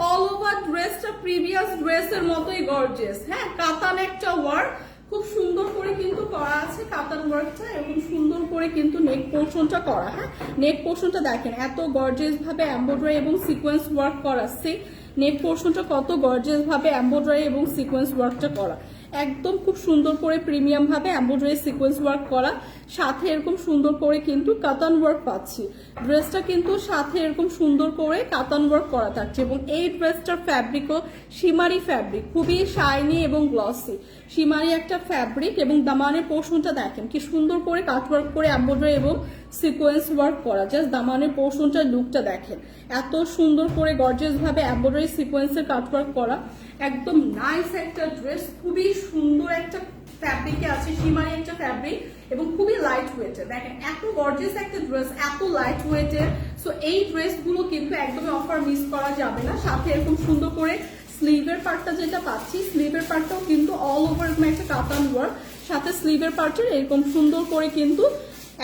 অল ওভার ড্রেসটা প্রিভিয়াস ড্রেসের মতোই গর্জিয়াস। হ্যাঁ, কাতান একটা ওয়ার্ক খুব সুন্দর করে কিন্তু করা আছে, কাতান ওয়ার্কটা এরকম সুন্দর করে কিন্তু নেক পোর্শনটা করা। হ্যাঁ, নেক পোর্শনটা দেখেন এত গর্জিয়াস ভাবে এমব্রয়ডারি এবং সিকোয়েন্স ওয়ার্ক করা, সেই নেক পোর্শনটা কত গর্জিয়াস ভাবে এমব্রয়ডারি এবং সিকোয়েন্স ওয়ার্কটা করা, একদম খুব সুন্দর করে প্রিমিয়াম ভাবে এমব্রয়ডারি সিকোয়েন্স ওয়ার্ক করা, সাথে এরকম সুন্দর করে কিন্তু কাতান ওয়ার্ক পাচ্ছি। ড্রেসটা কিন্তু সাথে এরকম সুন্দর করে কাতান ওয়ার্ক করা থাকছে, এবং এই ড্রেসটার ফ্যাব্রিকও শিমারি ফ্যাব্রিক, খুবই শাইনি এবং গ্লসি শিমারি একটা ফ্যাব্রিক। এবং দামানের পোর্শনটা দেখেন কি সুন্দর করে কাট ওয়ার্ক করে এমব্রয়ডারি এবং সিকোয়েন্স ওয়ার্ক করা, জাস্ট দামানের পোর্শনটার লুকটা দেখেন এত সুন্দর করে গর্জিয়াস ভাবে এমব্রয়ডারি সিকোয়েন্সের কাট ওয়ার্ক করা, একদম নাইস একটা ড্রেস, খুবই সুন্দর একটা ফ্যাব্রিকে আছে, শিমারি একটা ফ্যাব্রিক এবং খুবই লাইট ওয়েটের। দেখেন এত গর্জিয়াস একটা ড্রেস, এত লাইট ওয়েটের। সো এই ড্রেসগুলো কিন্তু একদমই অফার মিস করা যাবে না। সাথে এরকম সুন্দর করে স্লিভের পার্টটা যেটা পাচ্ছি, স্লিভের পার্টটাও কিন্তু অল ওভার এরকম একটা কাতান ওয়ার্ক, সাথে স্লিভের পার্টের এরকম সুন্দর করে কিন্তু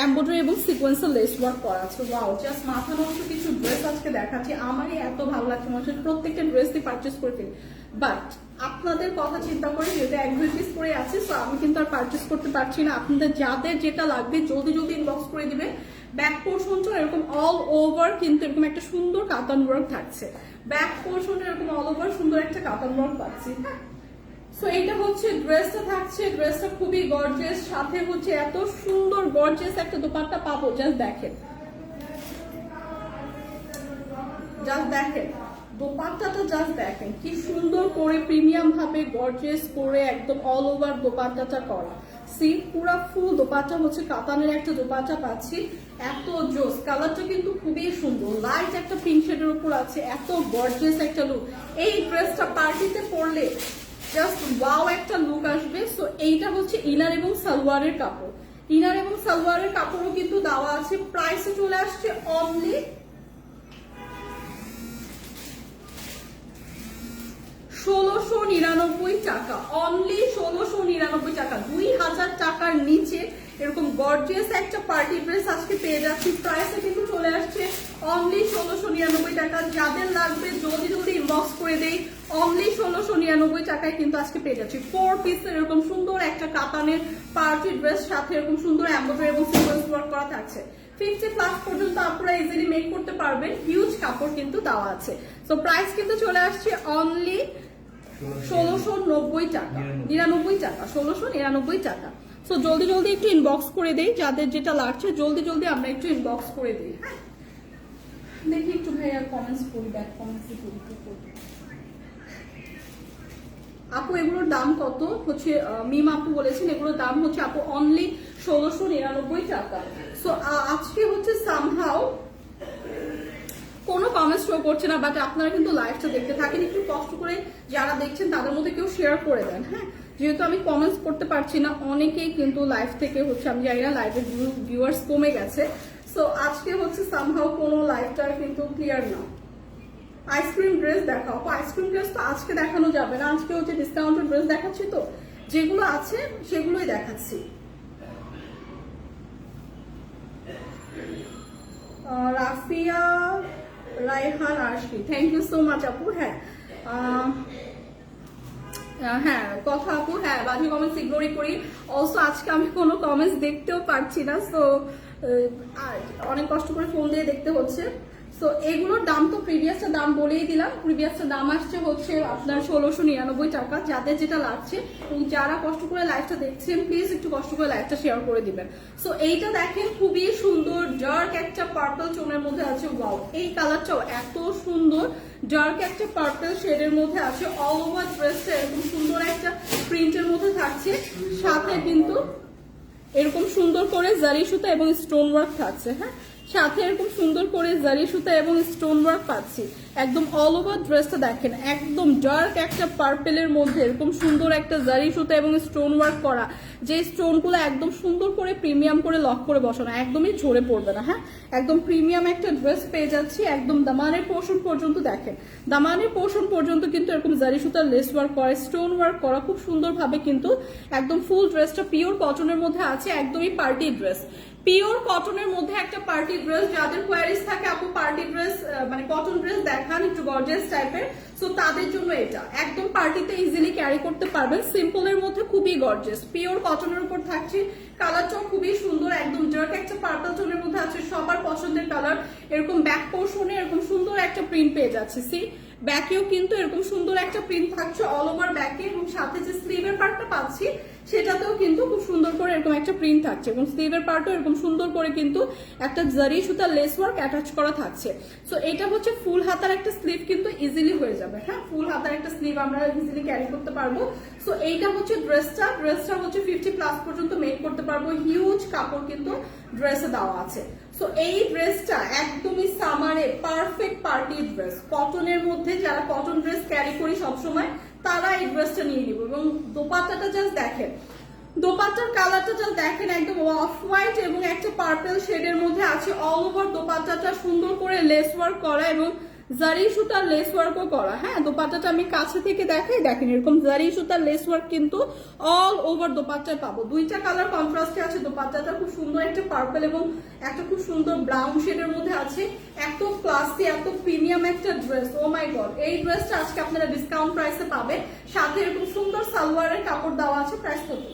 এমব্রয়ডারি এবং সিকোয়েন্সের লেস ওয়ার্ক করা আছে। ওয়াও, জাস্ট মাথা নষ্ট কিছু ড্রেস আজকে দেখাচ্ছি। আমারই এত ভালো লাগছে, মনে হচ্ছে প্রত্যেকটা ড্রেস দিয়ে পারচেস করে ফেলি। বাট আপনাদের কথা চিন্তা করে যেহেতু এক দুই পিস করে আছে, সো আমি কিন্তু আর পারচেস করতে পারছি না। আপনাদের যাদের যেটা লাগবে জলদি জলদি ইনবক্স করে দিবে। ব্যাক পোর্শনটা এরকম অল ওভার কিন্তু এরকম একটা সুন্দর কাতান ওয়ার্ক থাকছে। ব্যাক পোর্শনটা এরকম অল ওভার সুন্দর একটা কাতান ওয়ার্ক পাচ্ছি। হ্যাঁ, সো এইটা হচ্ছে ড্রেসটা থাকছে। ড্রেসটা খুবই গর্জিয়াস, সাথে হচ্ছে এত সুন্দর গর্জিয়াস একটা দোপাট্টা পাবো। জাস্ট দেখেন, জাস্ট দেখেন দোপাট্টাটা, জাস্ট দেখেন কি সুন্দর করে প্রিমিয়াম ভাবে গর্জিয়াস করে একদম অল ওভার দোপাট্টাটা করা। সি পুরা ফুল দোপাট্টা হচ্ছে কাতানের একটা দোপাট্টা পাচ্ছি। এত জোস, কালারটা কিন্তু খুবই সুন্দর, লাইট একটা পিঙ্ক শেডের উপর আছে, এত গর্জিয়াস একটা লুক। এই ড্রেসটা পার্টিতে পরলে জাস্ট ওয়াও একটা লুক আসবে। সো এইটা হচ্ছে ইনার এবং সালোয়ারের কাপড়। ইনার এবং সালোয়ারের কাপড়ও কিন্তু দেওয়া আছে। প্রাইসে চলে আসছে অনলি 1699 টাকা। অনলি 1699 টাকা। 2000 টাকার নিচে এরকম গর্জিয়াস একটা পার্টি ড্রেস আজকে পেয়ে যাচ্ছি। প্রাইসে কিন্তু চলে আসছে অনলি 1699 টাকা। যাদের লাগবে জলদি জলদি ইনবক্স করে দেই। অনলি 1699 টাকায় কিন্তু আজকে পেয়ে যাচ্ছি 4 পিসের এরকম সুন্দর একটা কাতানের পার্টি ড্রেস, সাথে এরকম সুন্দর এমব্রয়ডারি এবং সিকোয়েন্স ওয়ার্ক করা থাকছে। 50+ পর্যন্ত আপনারা ইজিলি মেক করতে পারবেন। হিউজ কাপড় কিন্তু দেওয়া আছে। সো প্রাইস কিন্তু চলে আসছে অনলি 1690 টাকা, 99 টাকা, 1699 টাকা। সো জলদি জলদি একটু ইনবক্স করে দেই, যাদের যেটা লাগছে জলদি জলদি আমরা একটু ইনবক্স করে দিই। হ্যাঁ, দেখি একটু ভাইয়া কমেন্টস পড়ি, ব্যাক কমেন্টস পড়ি। আপু এগুলোর দাম কত? হচ্ছে মিম আপু বলেছেন এগুলোর দাম হচ্ছে আপু অনলি 1699 টাকা। সো আজকে হচ্ছে সামহাউ কোনো কমেন্ট শো করছে না, বাট আপনারা কিন্তু লাইভটা দেখতে থাকেন। একটু কষ্ট করে যারা দেখছেন তাদের মধ্যে কেউ শেয়ার করে দেন। হ্যাঁ, যেহেতু আমি কমেন্টস করতে পারছি না, অনেকেই কিন্তু লাইভ থেকে হচ্ছে আমি জানি না লাইভের ভিউয়ার্স কমে গেছে। সো আজকে হচ্ছে সামহাউ কোনো লাইভটা কিন্তু ক্লিয়ার না। আইসক্রিম ড্রেস দেখাও। আইসক্রিম ড্রেস তো আজকে দেখানো যাবে না, আজকে হচ্ছে ডিসকাউন্টেড ড্রেস দেখাচ্ছি, তো যেগুলো আছে সেগুলোই দেখাচ্ছি। Rafia Raihan Ashki, thank you so much আপু। হ্যাঁ হ্যাঁ কথা আপু, হ্যাঁ বাজে কমেন্টস ইগনোরই করি। অলসো আজকে আমি কোনো কমেন্টস দেখতেও পারছি না, সো অনেক কষ্ট করে ফোন দিয়ে দেখতে হচ্ছে। সো এগুলোর দাম তো প্রিভিয়াসটা দাম বলেই দিলাম। প্রিভিয়াসটা দাম আসছে হচ্ছে আপনার 1699 টাকা। যাদের যেটা লাগছে এবং যারা কষ্ট করে লাইভটা দেখছেন প্লিজ একটু কষ্ট করে লাইভটা শেয়ার করে দিবেন। সো এইটা দেখেন খুবই সুন্দর ডার্ক একটা পার্পল টোনের মধ্যে আছে। ওয়াও, এই কালারটাও এত সুন্দর, ডার্ক একটা পার্পল শেডের মধ্যে আছে। অল ওভার ড্রেসটা এরকম সুন্দর একটা প্রিন্টের মধ্যে থাকছে, সাথে কিন্তু এরকম সুন্দর করে জারি সুতা এবং স্টোন ওয়ার্ক থাকছে। হ্যাঁ, সাথে এরকম সুন্দর করে জারি সুতা এবং স্টোন ওয়ার্ক পাচ্ছি। একদম অল ওভার ড্রেসটা দেখেন, একদম ডার্ক একটা পার্পেলের মধ্যে এরকম সুন্দর একটা জারি সুতা এবং স্টোন ওয়ার্ক করা, যে স্টোনগুলো একদম সুন্দর করে প্রিমিয়াম করে লক করে বসানো, একদমই ঝরে পড়বে না। হ্যাঁ, একদম প্রিমিয়াম একটা ড্রেস পেয়ে যাচ্ছি। একদম দামানের পোর্শন পর্যন্ত দেখেন, দামানের পোর্শন পর্যন্ত কিন্তু এরকম জারি সুতার লেস ওয়ার্ক করা, স্টোন ওয়ার্ক করা খুব সুন্দরভাবে কিন্তু একদম ফুল ড্রেসটা পিওর কটনের মধ্যে আছে। একদমই পার্টি ড্রেস, পিওর কটনের মধ্যে একটা পার্টি ড্রেস। যাদের কোয়ারিজ থাকে আপু পার্টি ড্রেস মানে কটন ড্রেস দেখান একটু গর্জিয়াস টাইপের, সো তাদের জন্য এটা একদম পার্টিতে ইজিলি ক্যারি করতে পারবেন। সিম্পলের মধ্যে খুবই গর্জিয়াস, পিওর কটনের উপর থাকছে। কালারটাও খুবই সুন্দর, একদম ডার্ক একটা পার্পল টোনের মধ্যে আছে, সবার পছন্দের কালার। এরকম ব্যাক পোর্শনে এরকম সুন্দর একটা প্রিন্ট পেয়ে যাচ্ছে। সি ব্যাকেও কিন্তু এরকম সুন্দর একটা প্রিন্ট থাকছে অল ওভার ব্যাকে, এবং সাথে যে স্লিভের পার্টটা পাচ্ছি সেটাতেও কিন্তু খুব সুন্দর করে এরকম একটা প্রিন্ট থাকছে, এবং স্লিভের পার্টও এরকম সুন্দর করে কিন্তু একটা জারি সুতার লেস ওয়ার্ক অ্যাটাচ করা থাকছে। সো এটা হচ্ছে ফুল হাতার একটা স্লিভ কিন্তু ইজিলি হয়ে যাবে। হ্যাঁ, ফুল হাতার একটা স্লিভ আমরা ইজিলি ক্যারি করতে পারবো। সো এইটা হচ্ছে ড্রেসটা হচ্ছে 50+ পর্যন্ত মেক করতে পারবো। হিউজ কাপড় কিন্তু ড্রেসে দেওয়া আছে। সো এই ড্রেসটা একদমই সামারে পারফেক্ট পার্টি ড্রেস, কটনের মধ্যে যারা কটন ড্রেস ক্যারি করি সবসময় তারা এই ড্রেসটা নিয়ে নিব। এবং দোপাট্টাটা জাস্ট দেখেন, দোপাট্টার কালারটা যা দেখেন একদম অফ হোয়াইট এবং একটা পার্পল শেডের মধ্যে আছে। অল ওভার দোপাট্টাটা সুন্দর করে লেস ওয়ার্ক করা এবং জারি সুতার লেস ওয়ার্কও করা। হ্যাঁ, দোপাট্টাটা আমি কাছে থেকে দেখাই, দেখেন এরকম জারি সুতার লেস ওয়ার্ক কিন্তু অল ওভার দোপাট্টায় পাবো। দুইটা কালার কন্ট্রাস্টে আছে। দোপাট্টাটা খুব সুন্দর একটা পার্পল এবং একটা খুব সুন্দর ব্রাউন শেডের মধ্যে আছে। এত ক্লাসি, এত প্রিমিয়াম একটা ড্রেস, ও মাই গড। এই ড্রেসটা আজকে আপনারা ডিসকাউন্ট প্রাইসে পাবেন। সাথে এরকম সুন্দর সালোয়ারের কাপড় দেওয়া আছে। প্রাইস কত?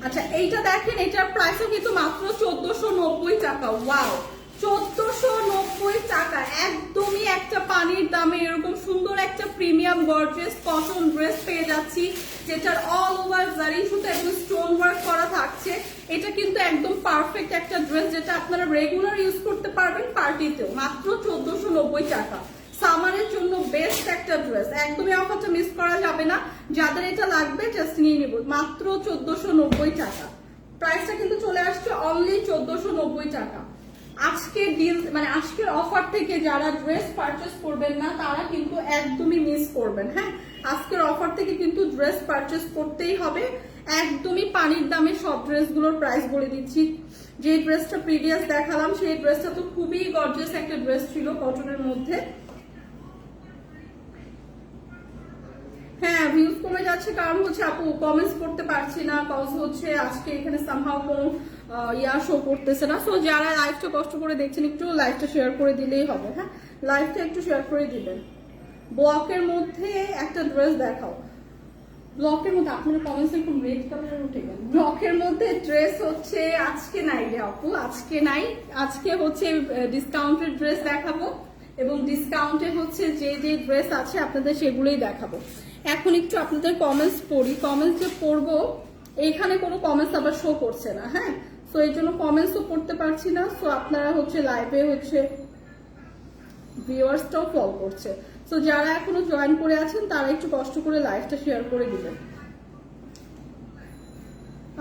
আচ্ছা, এইটা দেখেন, এটার প্রাইসও কিন্তু মাত্র 1490 টাকা। ওয়াও, 1490 টাকা, একদমই একটা পানির দামে এরকম সুন্দর একটা প্রিমিয়াম গর্জিয়াস কটন ড্রেস পেয়ে যাচ্ছি, যেটার অল ওভার জারি সুতা এবং স্টোন ওয়ার্ক করা থাকছে। এটা কিন্তু একদম পারফেক্ট একটা ড্রেস, যেটা আপনারা রেগুলার ইউজ করতে পারবেন পার্টিতেও। মাত্র 1490 টাকা। সামারের জন্য বেস্ট একটা ড্রেস, একদমই অফারটা মিস করা যাবে না। যাদের এটা লাগবে জাস্ট নিয়ে নেব, মাত্র 1490 টাকা। প্রাইসটা কিন্তু চলে আসছে অনলি 1490 টাকা। আজকের ডিল মানে আজকের অফার থেকে যারা ড্রেস পারচেস করবেন না তারা কিন্তু একদমই মিস করবেন। হ্যাঁ, আজকের অফার থেকে কিন্তু ড্রেস পারচেস করতেই হবে। একদমই পানির দামে সব ড্রেসগুলোর প্রাইস বলে দিচ্ছি। যে ড্রেসটা প্রিভিয়াস দেখালাম সেই ড্রেসটা তো খুবই গর্জিয়াস একটা ড্রেস ছিল কটনের মধ্যে। হ্যাঁ, ভিউজ কমে যাচ্ছে কারণ হচ্ছে আপু কমেন্টস করতে পারছি না, কজ হচ্ছে আজকে এখানে সামহাও কোনো শো করতেছে না। সো যারা লাইভটা কষ্ট করে দেখছেন একটু লাইভটা শেয়ার করে দিলেই হবে। হ্যাঁ, লাইভটা একটু শেয়ার করে দিবেন। ব্লকের মধ্যে একটা ড্রেস দেখাও। ব্লকের মধ্যে আপনার কমেন্টস এরকম রেড কালারের উঠে গেল। ব্লকের মধ্যে ড্রেস হচ্ছে আজকে নাই রে আপু, আজকে নাই। আজকে হচ্ছে ডিসকাউন্টেড ড্রেস দেখাবো এবং ডিসকাউন্টে হচ্ছে যে যে ড্রেস আছে আপনাদের সেগুলোই দেখাবো। এখন একটু আপনাদের কমেন্টস পড়ি। কমেন্টস যে পড়বো এইখানে কোনো কমেন্টস আবার শো করছে না। হ্যাঁ, সো এই জন্য কমেন্টসও পড়তে পারছি না। সো আপনারা হচ্ছে লাইভে হচ্ছে ভিউয়ার্সটাও ফলো করছে। সো যারা এখনো জয়েন করে আছেন তারা একটু কষ্ট করে লাইভটা শেয়ার করে দিবেন।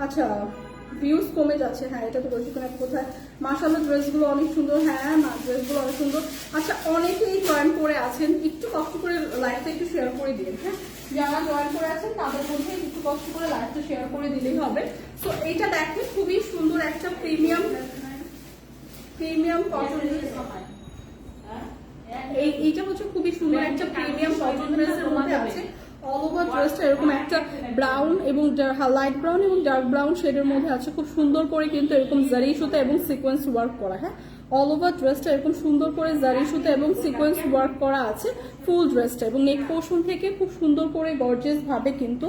আচ্ছা, ভিউজ কমে যাচ্ছে। হ্যাঁ, এটা তো বলছি কোথায়। মাশাআল্লাহ, ড্রেসগুলো অনেক সুন্দর। হ্যাঁ, ড্রেসগুলো অনেক সুন্দর। আচ্ছা, অনেকেই জয়েন করে আছেন, একটু কষ্ট করে লাইভটা একটু শেয়ার করে দিন। হ্যাঁ, যারা জয়েন করে আছেন তাদের মধ্যে একটু কষ্ট করে লাইভটা শেয়ার করে দিলেই হবে। তো এইটা দেখেন খুবই সুন্দর একটা প্রিমিয়াম কটন। এইটা হচ্ছে খুবই সুন্দর একটা প্রিমিয়াম কটন ড্রেসের মধ্যে আছে। অল ওভার ড্রেসটা এরকম একটা ব্রাউন এবং লাইট ব্রাউন এবং ডার্ক ব্রাউন শেডের মধ্যে আছে। খুব সুন্দর করে কিন্তু এরকম জারি সুতা এবং সিকোয়েন্স ওয়ার্ক করা। হ্যাঁ, অল ওভার ড্রেসটা এরকম সুন্দর করে জারি সুতা এবং সিকোয়েন্স ওয়ার্ক করা আছে ফুল ড্রেসটা, এবং নেক পোর্শন থেকে খুব সুন্দর করে গর্জিয়াস ভাবে কিন্তু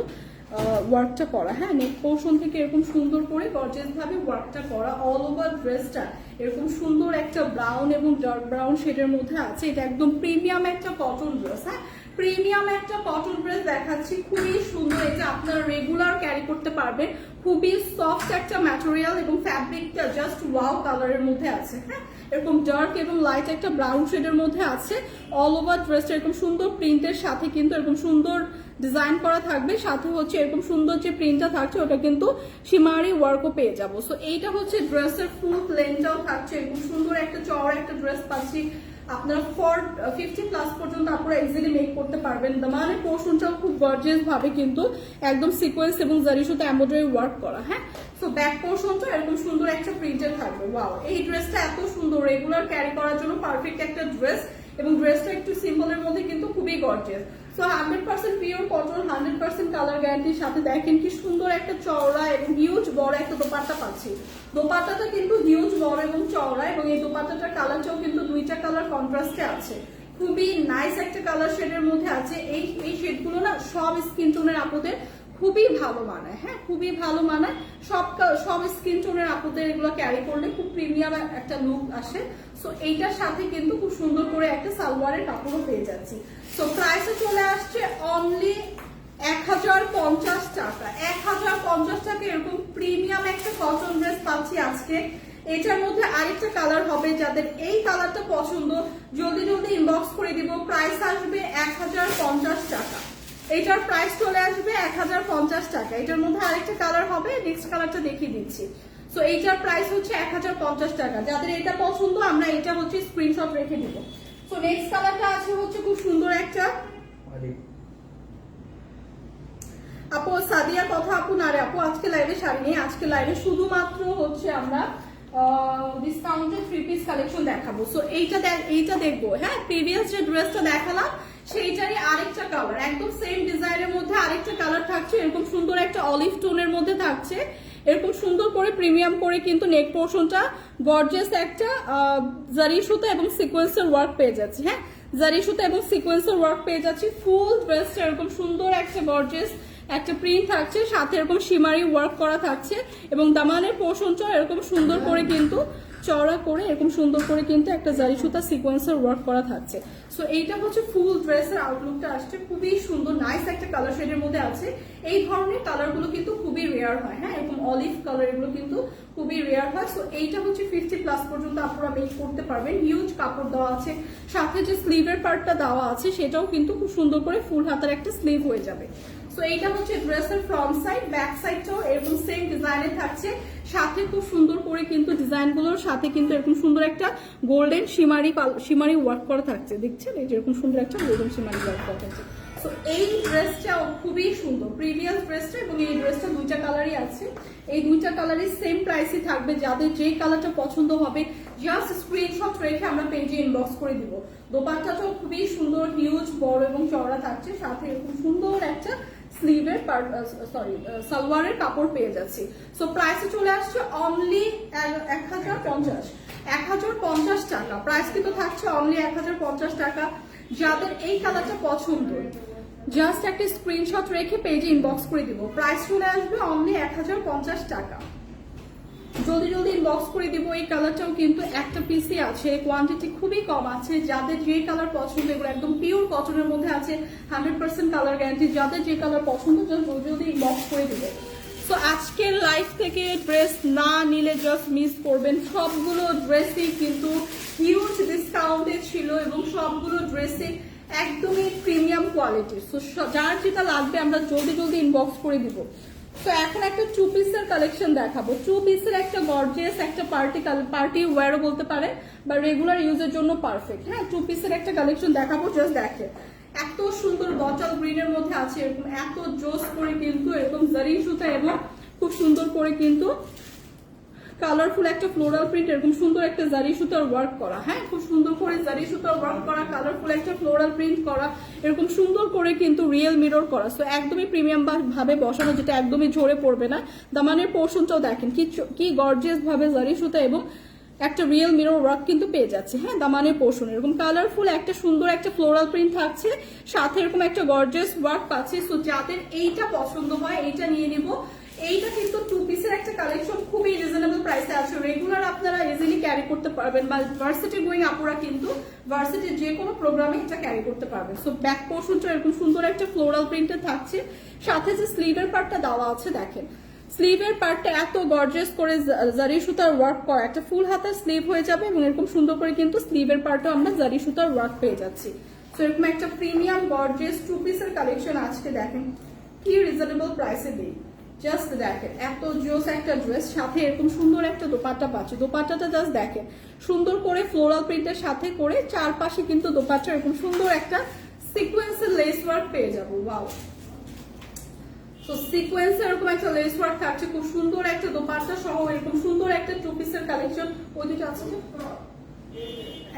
ওয়ার্কটা করা। হ্যাঁ, নেক পোর্শন থেকে এরকম সুন্দর করে গর্জিয়াস ভাবে ওয়ার্কটা করা। অল ওভার ড্রেসটা এরকম সুন্দর একটা ব্রাউন এবং ডার্ক ব্রাউন শেডের মধ্যে আছে। এটা একদম প্রিমিয়াম একটা কটন ড্রেস। হ্যাঁ, প্রিমিয়াম একটা কটন ড্রেস দেখাচ্ছি, খুবই সুন্দর। এটা আপনারা রেগুলার ক্যারি করতে পারবেন। খুবই সফট একটা ম্যাটেরিয়াল এবং ফ্যাব্রিকটা জাস্ট ওয়াও কালারের মধ্যে আছে। হ্যাঁ, এরকম ডার্ক এবং লাইট একটা ব্রাউন শেডের মধ্যে আছে। অল ওভার ড্রেসটা এরকম সুন্দর প্রিন্টের সাথে কিন্তু এরকম সুন্দর ডিজাইন করা থাকবে। সাথে হচ্ছে এরকম সুন্দর যে প্রিন্টটা থাকছে ওটা কিন্তু সীমারি ওয়ার্কও পেয়ে যাবো। সো এইটা হচ্ছে ড্রেসের ফুল প্লেনটাও থাকছে। এরকম সুন্দর একটা চওড়া একটা ড্রেস পাচ্ছি। আপনারা 50+ পর্যন্ত আপনারা ইজিলি মেক করতে পারবেন। মানে পোর্শনটাও খুব গর্জিয়াস ভাবে কিন্তু একদম সিকোয়েন্স এবং জারি সুতা এমব্রয়ডারি ওয়ার্ক করা। হ্যাঁ, সো ব্যাক পোর্শনটা এরকম সুন্দর একটা প্রিন্টের থাকবে। ওয়াও, এই ড্রেসটা এত সুন্দর, রেগুলার ক্যারি করার জন্য পারফেক্ট একটা ড্রেস এবং ড্রেসটা একটু সিম্পলের মধ্যে কিন্তু খুবই gorgeous. So 100% pure cotton, 100% colour গ্যারান্টির সাথে দেখেন কি সুন্দর একটা চওড়া এবং হিউজ বড় একটা দোপাট্টা পাচ্ছি। দোপাট্টাটা কিন্তু হিউজ বড় এবং চওড়া, এবং এই দোপাট্টাটার কালারটাও কিন্তু দুইটা কালার কন্ট্রাস্টে আছে। খুবই নাইস একটা কালার শেডের মধ্যে আছে। এই শেডগুলো না সব স্কিন টোনের আপুদের খুবই ভালো মানায়। হ্যাঁ, খুবই ভালো মানায়। সব স্কিন টোনের আপুদের এগুলো ক্যারি করলে খুব প্রিমিয়াম একটা লুক আসে। সো এইটার সাথে কিন্তু খুব সুন্দর করে একটা সালোয়ারের কাপড়ও পেয়ে যাচ্ছি। সো প্রাইসে চলে আসছে অনলি 1050 টাকা। 1050 টাকা এরকম প্রিমিয়াম একটা কটন ড্রেস পাচ্ছি আজকে। এটার মধ্যে আরেকটা কালার হবে, যাদের এই কালারটা পছন্দ জলদি জলদি ইনবক্স করে দিব। প্রাইস আসবে 1050 টাকা। এটার প্রাইস চলে আসবে 1050 টাকা। এটার মধ্যে আরেকটা কালার হবে, নেক্সট কালারটা দেখিয়ে দিচ্ছি। সো এইটার প্রাইস হচ্ছে 1050 টাকা। যাদের এটা পছন্দ আমরা এটা হচ্ছে স্ক্রিনশট রেখে দিব। সো নেক্সট কালারটা আছে হচ্ছে খুব সুন্দর একটা আপু সাদিয়ার কথা আপু না রে আপু, আজকে লাইভে শাড়ি নেই, আজকে লাইভে শুধুমাত্র হচ্ছে আমরা ডিসকাউন্টেড 3 পিস কালেকশন দেখাবো। সো এইটা দেখবো, হ্যাঁ প্রিভিয়াস যে ড্রেসটা দেখালাম সেইটারই আরেকটা কালার, একদম সেম ডিজাইনের মধ্যে আরেকটা কালার থাকছে, এরকম সুন্দর একটা অলিভ টোনের মধ্যে থাকছে, এরকম সুন্দর করে প্রিমিয়াম করে কিন্তু নেক পোর্শনটা গর্জিয়াস একটা জারি সুতা এবং সিকোয়েন্সের ওয়ার্ক পেয়ে যাচ্ছি। হ্যাঁ জারি সুতা এবং সিকোয়েন্সের ওয়ার্ক পেয়ে যাচ্ছি। ফুল ড্রেসটা এরকম সুন্দর একটা গর্জিয়াস একটা প্রিন্ট থাকছে, সাথে এরকম শিমারি ওয়ার্ক করা থাকছে এবং দামানের পোর্শনটা এরকম সুন্দর করে কিন্তু চড়া করে এরকম সুন্দর করে কিন্তু একটা জারি সুতা সিকোয়েন্সের ওয়ার্ক করা থাকছে। সো এইটা হচ্ছে ফুল ড্রেসের আউটলুকটা আসছে, খুবই সুন্দর নাইস একটা কালার শেডের মধ্যে আছে। এই ধরনের কালারগুলো কিন্তু খুবই রেয়ার হয়, হ্যাঁ এরকম অলিভ কালার এগুলো কিন্তু খুবই রেয়ার হয়। সো এইটা হচ্ছে 50+ পর্যন্ত আপনারা মেক করতে পারবেন, হিউজ কাপড় দেওয়া আছে, সাথে যে স্লিভের পার্টটা দেওয়া আছে সেটাও কিন্তু খুব সুন্দর করে ফুল হাতার একটা স্লিভ হয়ে যাবে। তো এইটা হচ্ছে ড্রেসের ফ্রন্ট সাইড, ব্যাক সাইডটাও এরকম সেম ডিজাইনে থাকছে, সাথে খুব সুন্দর করে কিন্তু ডিজাইনগুলোর সাথে কিন্তু এরকম সুন্দর একটা গোল্ডেন শিমারি ওয়ার্ক করা থাকছে, দেখছেন এই যেরকম সুন্দর একটা গোল্ডেন শিমারি ওয়ার্ক করা থাকছে। সো এই ড্রেসটাও খুবই সুন্দর, প্রিভিয়াস ড্রেসটা এবং এই ড্রেসটা দুইটা কালারই আছে, এই দুইটা কালারই সেম প্রাইসই থাকবে। যাদের যেই কালারটা পছন্দ হবে জাস্ট স্ক্রিনশট রেখে আমরা পেজে ইনবক্স করে দিব। দোপাট্টাটাও খুবই সুন্দর, হিউজ বড় এবং চওড়া থাকছে, সাথে এরকম সুন্দর একটা স্লিভের সালোয়ারের কাপড় পেয়ে যাচ্ছি। সো প্রাইসে চলে আসছে অনলি 1050 টাকা, প্রাইস কিন্তু থাকছে অনলি 1050 টাকা। যাদের এই কালারটা পছন্দ জাস্ট একটা স্ক্রিনশট রেখে পেজে ইনবক্স করে দিব, প্রাইস চলে আসবে অনলি 1050 টাকা। জলদি জলদি ইনবক্স করে দিব। এই কালারটাও কিন্তু একটা পিসই আছে, কোয়ান্টিটি খুবই কম আছে। যাদের যে কালার পছন্দ, এগুলো একদম পিওর কটনের মধ্যে আছে, 100% কালার গ্যারান্টি। যাদের যে কালার পছন্দ জাস্ট জলদি জলদি ইনবক্স করে দিব। সো আজকের লাইভ থেকে ড্রেস না নিলে জাস্ট মিস করবেন, সবগুলো ড্রেসই কিন্তু হিউজ ডিসকাউন্টে ছিল এবং সবগুলো ড্রেসে একদমই প্রিমিয়াম কোয়ালিটির। সো যার যেটা লাগবে আমরা জলদি জলদি ইনবক্স করে দিব। তো এখন একটা 2 পিসের কালেকশন দেখাবো। 2 পিসের একটা গর্জিয়াস একটা পার্টি ওয়্যারও বলতে পারে বা রেগুলার ইউজের জন্য পারফেক্ট। হ্যাঁ 2 পিসের একটা কালেকশন দেখাবো, জাস্ট দেখেন এত সুন্দর বটল গ্রিনের মধ্যে আছে, এরকম এত জোস করে কিন্তু এরকম জারি সুতা এবং খুব সুন্দর করে কিন্তু কালারফুল একটা ফ্লোরাল প্রিন্ট, এরকম সুন্দর একটা জারি সুতার ওয়ার্ক করা, হ্যাঁ খুব সুন্দর করে জারি সুতার ওয়ার্ক করা, কালারফুল একটা ফ্লোরাল প্রিন্ট করা, এরকম সুন্দর করে কিন্তু রিয়েল মিরর করা। সো একদমই প্রিমিয়াম ভাবে বসানো, যেটা একদমই ঝরে পড়বে না। দামানের পোর্শনটাও দেখেন কি গর্জিয়াস ভাবে জারি সুতা এবং একটা রিয়েল মিরর ওয়ার্ক কিন্তু পেয়ে যাচ্ছে। হ্যাঁ দামানের পোর্শন এরকম কালারফুল একটা সুন্দর একটা ফ্লোরাল প্রিন্ট থাকছে, সাথে এরকম একটা গর্জিয়াস ওয়ার্ক পাচ্ছে। সো যাদের এইটা পছন্দ হয় এইটা নিয়ে নিব। এইটা কিন্তু 2 পিসের একটা কালেকশন, খুবই রিজনেবল প্রাইসে আছে, রেগুলার আপনারা ইজিলি ক্যারি করতে পারবেন বা ভার্সিটি গোয়িং আপুরা কিন্তু ভার্সিটির যে কোনো প্রোগ্রামে এটা ক্যারি করতে পারবেন। সো ব্যাক পোর্শনটা এরকম সুন্দর একটা ফ্লোরাল প্রিন্টে থাকছে, সাথে যে স্লিভের পার্টটা দেওয়া আছে দেখেন, স্লিভের পার্টটা এত গর্জিয়াস করে জারি সুতার ওয়ার্ক করা, একটা ফুল হাতার স্লিভ হয়ে যাবে এবং এরকম সুন্দর করে কিন্তু স্লিভের পার্টও আমরা জারি সুতার ওয়ার্ক পেয়ে যাচ্ছি। সো এরকম একটা প্রিমিয়াম গর্জিয়াস 2 পিসের কালেকশন আজকে দেখেন কি রিজনেবল প্রাইসে দিই, জাস্ট দেখেন এত জোস একটা ড্রেস, সাথে এরকম সুন্দর একটা দোপাট্টা পাচ্ছে। দোপাট্টাটা জাস্ট দেখেন সুন্দর করে ফ্লোরাল প্রিন্টের সাথে করে চারপাশে কিন্তু দোপাট্টা এরকম সুন্দর একটা সিকোয়েন্সের লেস ওয়ার্ক পেয়ে যাবো। ওয়াও, তো সিকোয়েন্সে এরকম একটা লেস ওয়ার্ক থাকছে, খুব সুন্দর একটা দোপাট্টা সহ এরকম সুন্দর একটা 2 পিসের কালেকশন। ওই দুটো আছে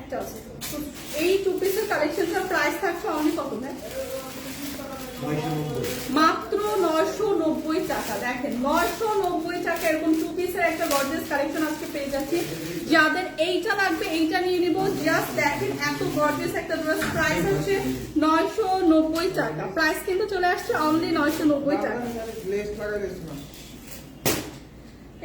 একটা আছে। তো এই 2 পিসের কালেকশনটার প্রাইস থাকছে অনেক কত না, মাত্র 990 টাকা। দেখেন 990 টাকা এরকম 2 পিসের একটা গর্জিয়াস কালেকশন আজকে পেয়ে যাচ্ছি। যাদের এইটা লাগবে এইটা নিয়ে নিব। জাস্ট দেখেন এত গর্জিয়াস একটা ড্রেস, প্রাইস হচ্ছে 990 টাকা। প্রাইস কিন্তু চলে আসছে অনলি 990 টাকা।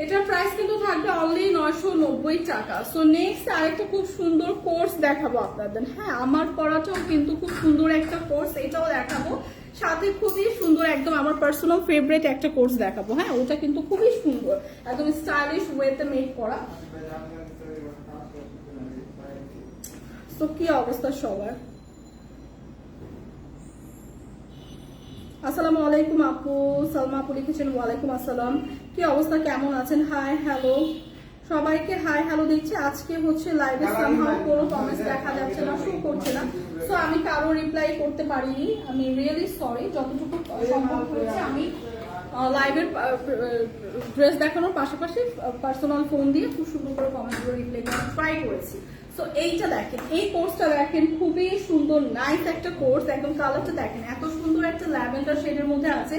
এটার প্রাইস কিন্তু থাকবে অনলি 990 টাকা। সো নেক্সট আরেকটা খুব সুন্দর কোর্স দেখাবো আপনাদের। হ্যাঁ আমার পরাটাও কিন্তু খুব সুন্দর একটা কোর্স, এটাও দেখাবো, সাথে খুবই সুন্দর একদম আমার পার্সোনাল ফেভারিট একটা কোর্স দেখাবো। হ্যাঁ ওটা কিন্তু খুবই সুন্দর, একদম স্টাইলিশ ওয়েতে মেক করা। তো কি অবস্থা সবার? আসসালামু আলাইকুম আপু, সালমা আপু লিখেছেন ওয়ালাইকুম আসসালাম। কি অবস্থা, কেমন আছেন? হাই হ্যালো সবাইকে হাই হ্যালো দিচ্ছি। আজকে হচ্ছে লাইভে সামহাউ কোনো কমেন্টস দেখা যাচ্ছে না, শো করছে না, সো আমি কারো রিপ্লাই করতে পারিনি, আমি রিয়েলি সরি। যতটুকু সম্ভব হয়েছে আমি লাইভের ড্রেস দেখানোর পাশাপাশি পার্সোনাল ফোন দিয়ে খুব সুন্দর করে কমেন্টগুলো রিপ্লাই করার ট্রাই করেছি। সো এইটা দেখেন, এই কোর্সটা দেখেন, খুবই সুন্দর নাইস একটা কোর্স। একদম কালারটা দেখেন, এত সুন্দর একটা ল্যাভেন্ডার শেডের মধ্যে আছে,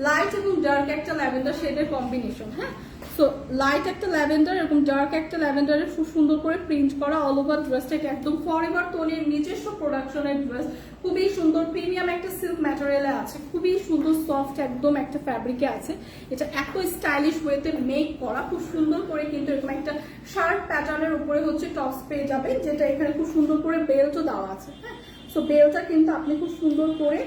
লাইট এবং ডার্ক একটা ল্যাভেন্ডার শেডের কম্বিনেশন। হ্যাঁ, সো লাইট একটা ল্যাভেন্ডার এবং ডার্ক একটা ল্যাভেন্ডারের খুব সুন্দর করে প্রিন্ট করা অল ওভার ড্রেসটা একদম ফরএভার টোনের নিজস্ব প্রোডাকশনের ড্রেস। খুবই সুন্দর প্রিমিয়াম একটা সিল্ক ম্যাটেরিয়ালে আছে, খুবই সুন্দর সফট একদম একটা ফ্যাব্রিকে আছে। এটা এত স্টাইলিশ ওয়েতে মেক করা, খুব সুন্দর করে কিন্তু এরকম একটা শার্ট প্যাটার্নের উপরে হচ্ছে টপস পেয়ে যাবে, যেটা এখানে খুব সুন্দর করে বেল্টও দেওয়া আছে। হ্যাঁ, সো বেল্টটা কিন্তু আপনি খুব সুন্দর করে,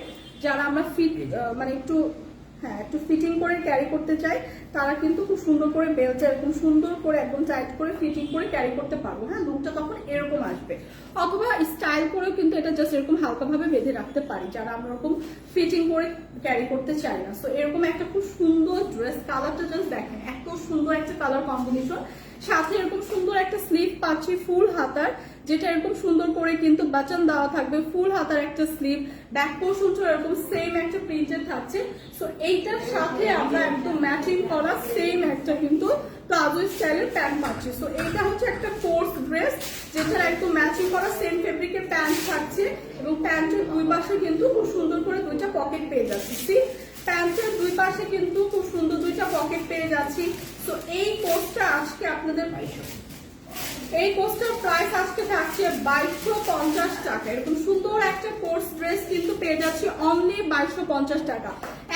যারা আমরা ফিট মানে একটু ফিটিং করে ক্যারি করতে চাই, তারা কিন্তু খুব সুন্দর করে বেল্টটা এরকম সুন্দর করে একদম টাইট করে ফিটিং করে ক্যারি করতে পারবো। হ্যাঁ, লুকটা তখন এরকম আসবে। অথবা স্টাইল করেও কিন্তু এটা জাস্ট এরকম হালকাভাবে বেঁধে রাখতে পারি, যারা আমরা এরকম ফিটিং করে ক্যারি করতে চাই না। সো এরকম একটা খুব সুন্দর ড্রেস, কালারটা জাস্ট দেখেন, এত সুন্দর একটা কালার কম্বিনেশন। সাথে এরকম সুন্দর একটা স্লিভ পাচ্ছি ফুল হাতার, যেটা এরকম সুন্দর করে কিন্তু বাটন দেওয়া থাকবে, ফুল হাতার একটা স্লিভ, ব্যাক পোর্শনটা এরকম সেম একটা প্রিন্টেড থাকছে। সো এইটার সাথে আমরা একদম ম্যাচিং করা সেম একটা কিন্তু প্লাজো স্টাইলের প্যান্ট পাচ্ছি। সো এইটা হচ্ছে একটা কোর্স ড্রেস, যেটা একদম ম্যাচিং করা সেম ফেব্রিকের প্যান্ট থাকছে এবং প্যান্টের দুই পাশে কিন্তু খুব সুন্দর করে দুইটা পকেট পেয়ে যাচ্ছি। প্যান্টের দুই পাশে কিন্তু খুব সুন্দর দুইটা পকেট পেয়ে যাচ্ছি। তো এই কোর্সটা আজকে আপনাদের, এই কোর্সটার প্রাইস আজকে থাকছে 2250 টাকা। এরকম সুন্দর একটা কোর্স ড্রেস কিন্তু পেয়ে যাচ্ছি অনলি 2250 টাকা।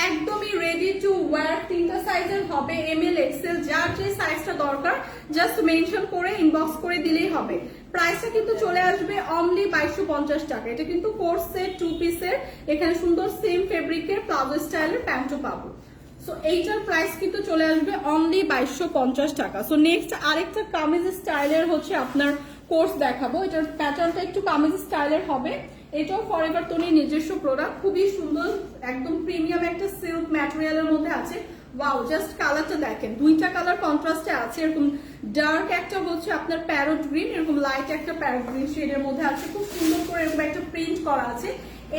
একদমই রেডি টু ওয়্যার, তিনটা সাইজের হবে, ML XL, যার যে সাইজটা দরকার জাস্ট মেনশন করে ইনবক্স করে দিলেই হবে। প্রাইসটা কিন্তু চলে আসবে অনলি 2250 টাকা। এটা কিন্তু কোর্স সেট 2 পিসের, এখানে সুন্দর সেম ফেব্রিকের প্লাজো স্টাইলের প্যান্টও পাবো। সো এইটার প্রাইস কিন্তু চলে আসবে অনলি 2250 টাকা। সো নেক্সট আরেকটা কামিজ স্টাইলের হচ্ছে আপনার কোর্স দেখাবো। এটার প্যাটার্নটা একটু কামিজ স্টাইলের হবে, এটাও ফরএভার টোনির নিজস্ব প্রোডাক্ট, খুবই সুন্দর একদম প্রিমিয়াম একটা সিল্ক ম্যাটেরিয়ালের মধ্যে আছে। ওয়াও, জাস্ট কালারটা দেখেন, দুইটা কালার কন্ট্রাস্টে আছে, এরকম ডার্ক একটা হচ্ছে আপনার প্যারট গ্রিন, এরকম লাইট একটা প্যারট গ্রিন শেডের মধ্যে আছে, খুব সুন্দর করে এরকম একটা প্রিন্ট করা আছে।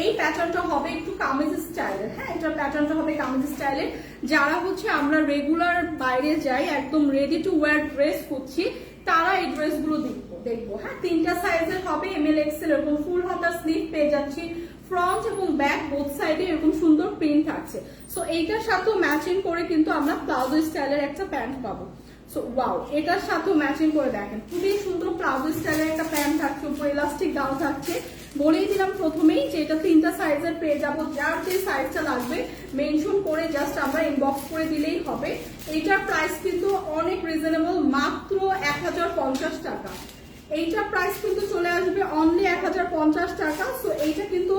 এই প্যাটার্নটা হবে একটু কামিজ স্টাইলের। হ্যাঁ, এটার প্যাটার্নটা হবে কামিজ স্টাইলের। যারা হচ্ছে আমরা রেগুলার বাইরে যাই, একদম রেডি টু ওয়্যার ড্রেস খুঁজছি, তারা এই ড্রেসগুলো দেখবো। হ্যাঁ, তিনটা সাইজের হবে, ML XL, এরকম ফুল হাতার স্লিভ পেয়ে যাচ্ছি, ফ্রন্ট এবং ব্যাক বোথ সাইডে এরকম সুন্দর প্রিন্ট থাকছে। সো এইটার সাথেও ম্যাচিং করে কিন্তু আমরা প্লাজো স্টাইলের একটা প্যান্ট পাবো। সো ওয়াও, এটার সাথেও ম্যাচিং করে দেখেন, খুবই সুন্দর প্লাজো স্টাইলের একটা প্যান্ট থাকছে, উপর ইলাস্টিক দেওয়া থাকছে। বলেই দিলাম প্রথমেই যে এটা তিনটা সাইজের পেয়ে যাবো, যার যে সাইজটা লাগবে মেনশন করে জাস্ট আমরা ইনবক্স করে দিলেই হবে। এইটার প্রাইস কিন্তু অনেক রিজনেবল, মাত্র 1050 টাকা। এইটার প্রাইস কিন্তু চলে আসবে অনলি 1050 টাকা। সো এইটা কিন্তু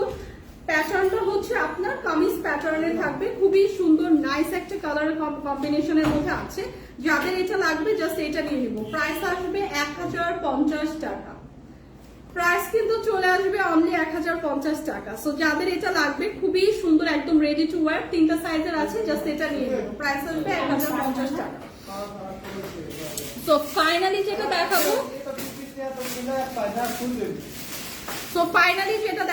প্যাটার্নটা হচ্ছে আপনার কামিজ প্যাটার্নে থাকবে, খুবই সুন্দর নাইস একটা কালার কম্বিনেশনের মধ্যে আছে। যাদের এটা লাগবে জাস্ট এটা নিয়ে নিব। প্রাইস আসবে 1050 টাকা। প্রাইস কিন্তু চলে আসবে অনলি 1050 টাকা। সো যাদের এটা লাগবে, খুবই সুন্দর একদম রেডি টু ওয়্যার, তিনটা সাইজের আছে, জাস্ট এটা নিয়ে নেব। প্রাইস আসবে 1050 টাকা। সো ফাইনালি যেটা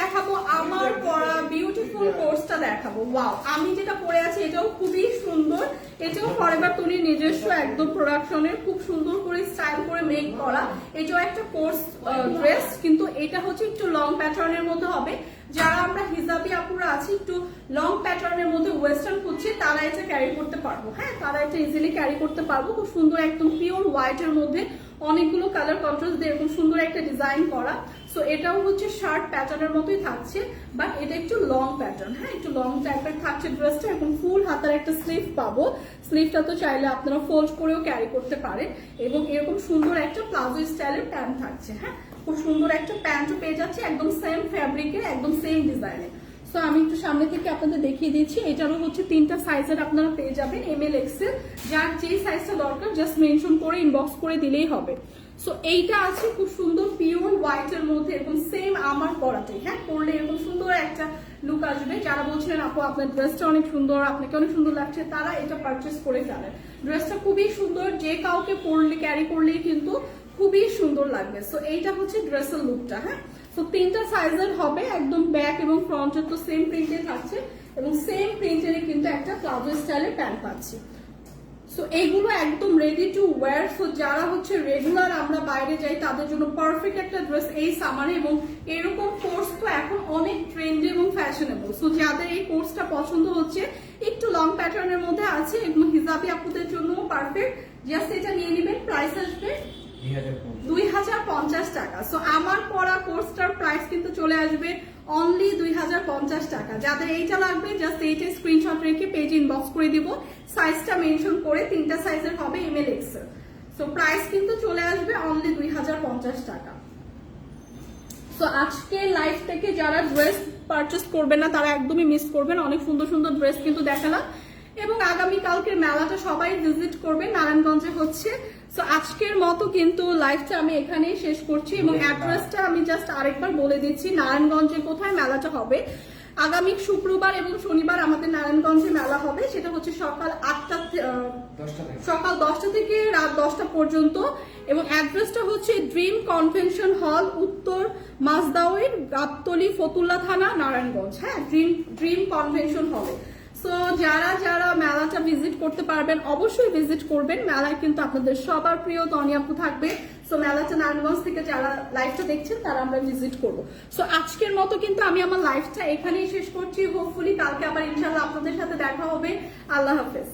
দেখাবো, আমার পরা বিউটিফুল কোর্সটা দেখাবো। ওয়াও, আমি যেটা পরে আছি এটাও খুবই সুন্দর, এটাও ফরএভার টোনির নিজস্ব একদম প্রোডাকশনের, খুব সুন্দর করে স্টাইল করে মেক করা। এটাও একটা কোর্স ড্রেস, কিন্তু এটা হচ্ছে একটু লং প্যাটার্নের মধ্যে হবে। যারা আমরা হিজাবি আপুরা আছি, একটু লং প্যাটার্নের মধ্যে ওয়েস্টার্ন খুঁজছি, তারা এটা ক্যারি করতে পারবো। হ্যাঁ, তারা এটা ইজিলি ক্যারি করতে পারবো। খুব সুন্দর একদম পিওর হোয়াইটের মধ্যে অনেকগুলো কালার কন্ট্রাস্ট দিয়ে এরকম সুন্দর একটা ডিজাইন করা। সো এটাও হচ্ছে শার্ট প্যাটার্নের মতোই থাকছে, বাট এটা একটু লং প্যাটার্ন। হ্যাঁ, একটু লং টাইপের থাকছে ড্রেসটা, এবং ফুল হাতার একটা স্লিভ পাবো। স্লিভটা তো চাইলে আপনারা ফোল্ড করেও ক্যারি করতে পারেন, এবং এরকম সুন্দর একটা প্লাজো স্টাইলের প্যান্ট থাকছে। হ্যাঁ, খুব সুন্দর একটা প্যান্টও পেয়ে যাচ্ছে, একদম সেম ফ্যাব্রিকের, একদম সেম ডিজাইনের। সো আমি একটু সামনে থেকে আপনাদের দেখিয়ে দিচ্ছি। এটারও হচ্ছে তিনটা সাইজের আপনারা পেয়ে যাবেন, ML XL, যার যেই সাইজটা দরকার জাস্ট মেনশন করে ইনবক্স করে দিলেই হবে। সো এইটা আছে খুব সুন্দর পিওর হোয়াইট এর মধ্যে, এরকম সেম আমার পরাটাই, হ্যাঁ পরলে এরকম সুন্দর একটা লুক আসবে। যারা বলছিলেন আপু আপনার ড্রেসটা অনেক সুন্দর, আপনাকে অনেক সুন্দর লাগছে, তারা এটা পারচেস করে ফেলেন। ড্রেসটা খুবই সুন্দর, যে কাউকে পরলে ক্যারি করলেই কিন্তু খুবই সুন্দর লাগবে। সো এইটা হচ্ছে ড্রেসের লুকটা, হ্যাঁ। সো 3টা সাইজের হবে, একদম ব্যাক এবং ফ্রন্টের তো সেম প্রিন্টে থাকছে এবং সেম প্রিন্টের কিন্তু একটা প্লাজো স্টাইলের প্যান্ট পাচ্ছি। সো এইগুলো একদম রেডি টু ওয়্যার। সো যারা হচ্ছে রেগুলার আমরা বাইরে যাই তাদের জন্য পারফেক্ট একটা ড্রেস এই সামারে, এবং এরকম কোর্স তো এখন অনেক ট্রেন্ডি এবং ফ্যাশনেবল। সো যাদের এই কোর্সটা পছন্দ হচ্ছে, একটু লং প্যাটার্নের মধ্যে আছে এবং হিজাবি আপুদের জন্য পারফেক্ট, জাস্ট এটা নিয়ে নেবেন। প্রাইস আসবে 2050 টাকা। সো আমার পড়া কোর্সটার প্রাইস কিন্তু চলে আসবে অনলি 2050 টাকা। যাদের এইটা লাগবে জাস্ট এইটা স্ক্রিনশট রেখে পেজে ইনবক্স করে দিব, সাইজটা মেনশন করে 3টা সাইজের হবে এমএল এক্সেল। সো প্রাইস কিন্তু চলে আসবে অনলি 2050 টাকা। সো আজকে লাইভ থেকে যারা ড্রেস পারচেস করবেন না তারা একদমই মিস করবেন, অনেক সুন্দর সুন্দর ড্রেস কিন্তু দেখালাম। এবং আগামীকালকের মেলাটা সবাই ভিজিট করবে, নারায়ণগঞ্জে হচ্ছে। সো আজকের মতো কিন্তু লাইভটা আমি এখানেই শেষ করছি এবং অ্যাড্রেসটা আমি জাস্ট আরেকবার বলে দিচ্ছি নারায়ণগঞ্জে কোথায় মেলাটা হবে। আগামী শুক্রবার এবং শনিবার আমাদের নারায়ণগঞ্জে মেলা হবে, সেটা হচ্ছে সকাল 10টা থেকে রাত 10টা পর্যন্ত। এবং অ্যাড্রেসটা হচ্ছে ড্রিম কনভেনশন হল, উত্তর মাসদাউর, গাবতলী, ফতুল্লা থানা, নারায়ণগঞ্জ। হ্যাঁ, ড্রিম কনভেনশন হলে। সো যারা যারা মেলাটা ভিজিট করতে পারবেন অবশ্যই ভিজিট করবেন। মেলায় কিন্তু আপনাদের সবার প্রিয় তনি আপু থাকবে। সো মেলাটা নারায়ণগঞ্জ থেকে যারা লাইভটা দেখছেন তারা আমরা ভিজিট করবো। সো আজকের মতো কিন্তু আমি আমার লাইভটা এখানেই শেষ করছি। হোপফুলি কালকে আবার ইনশাল্লাহ আপনাদের সাথে দেখা হবে। আল্লাহ হাফেজ।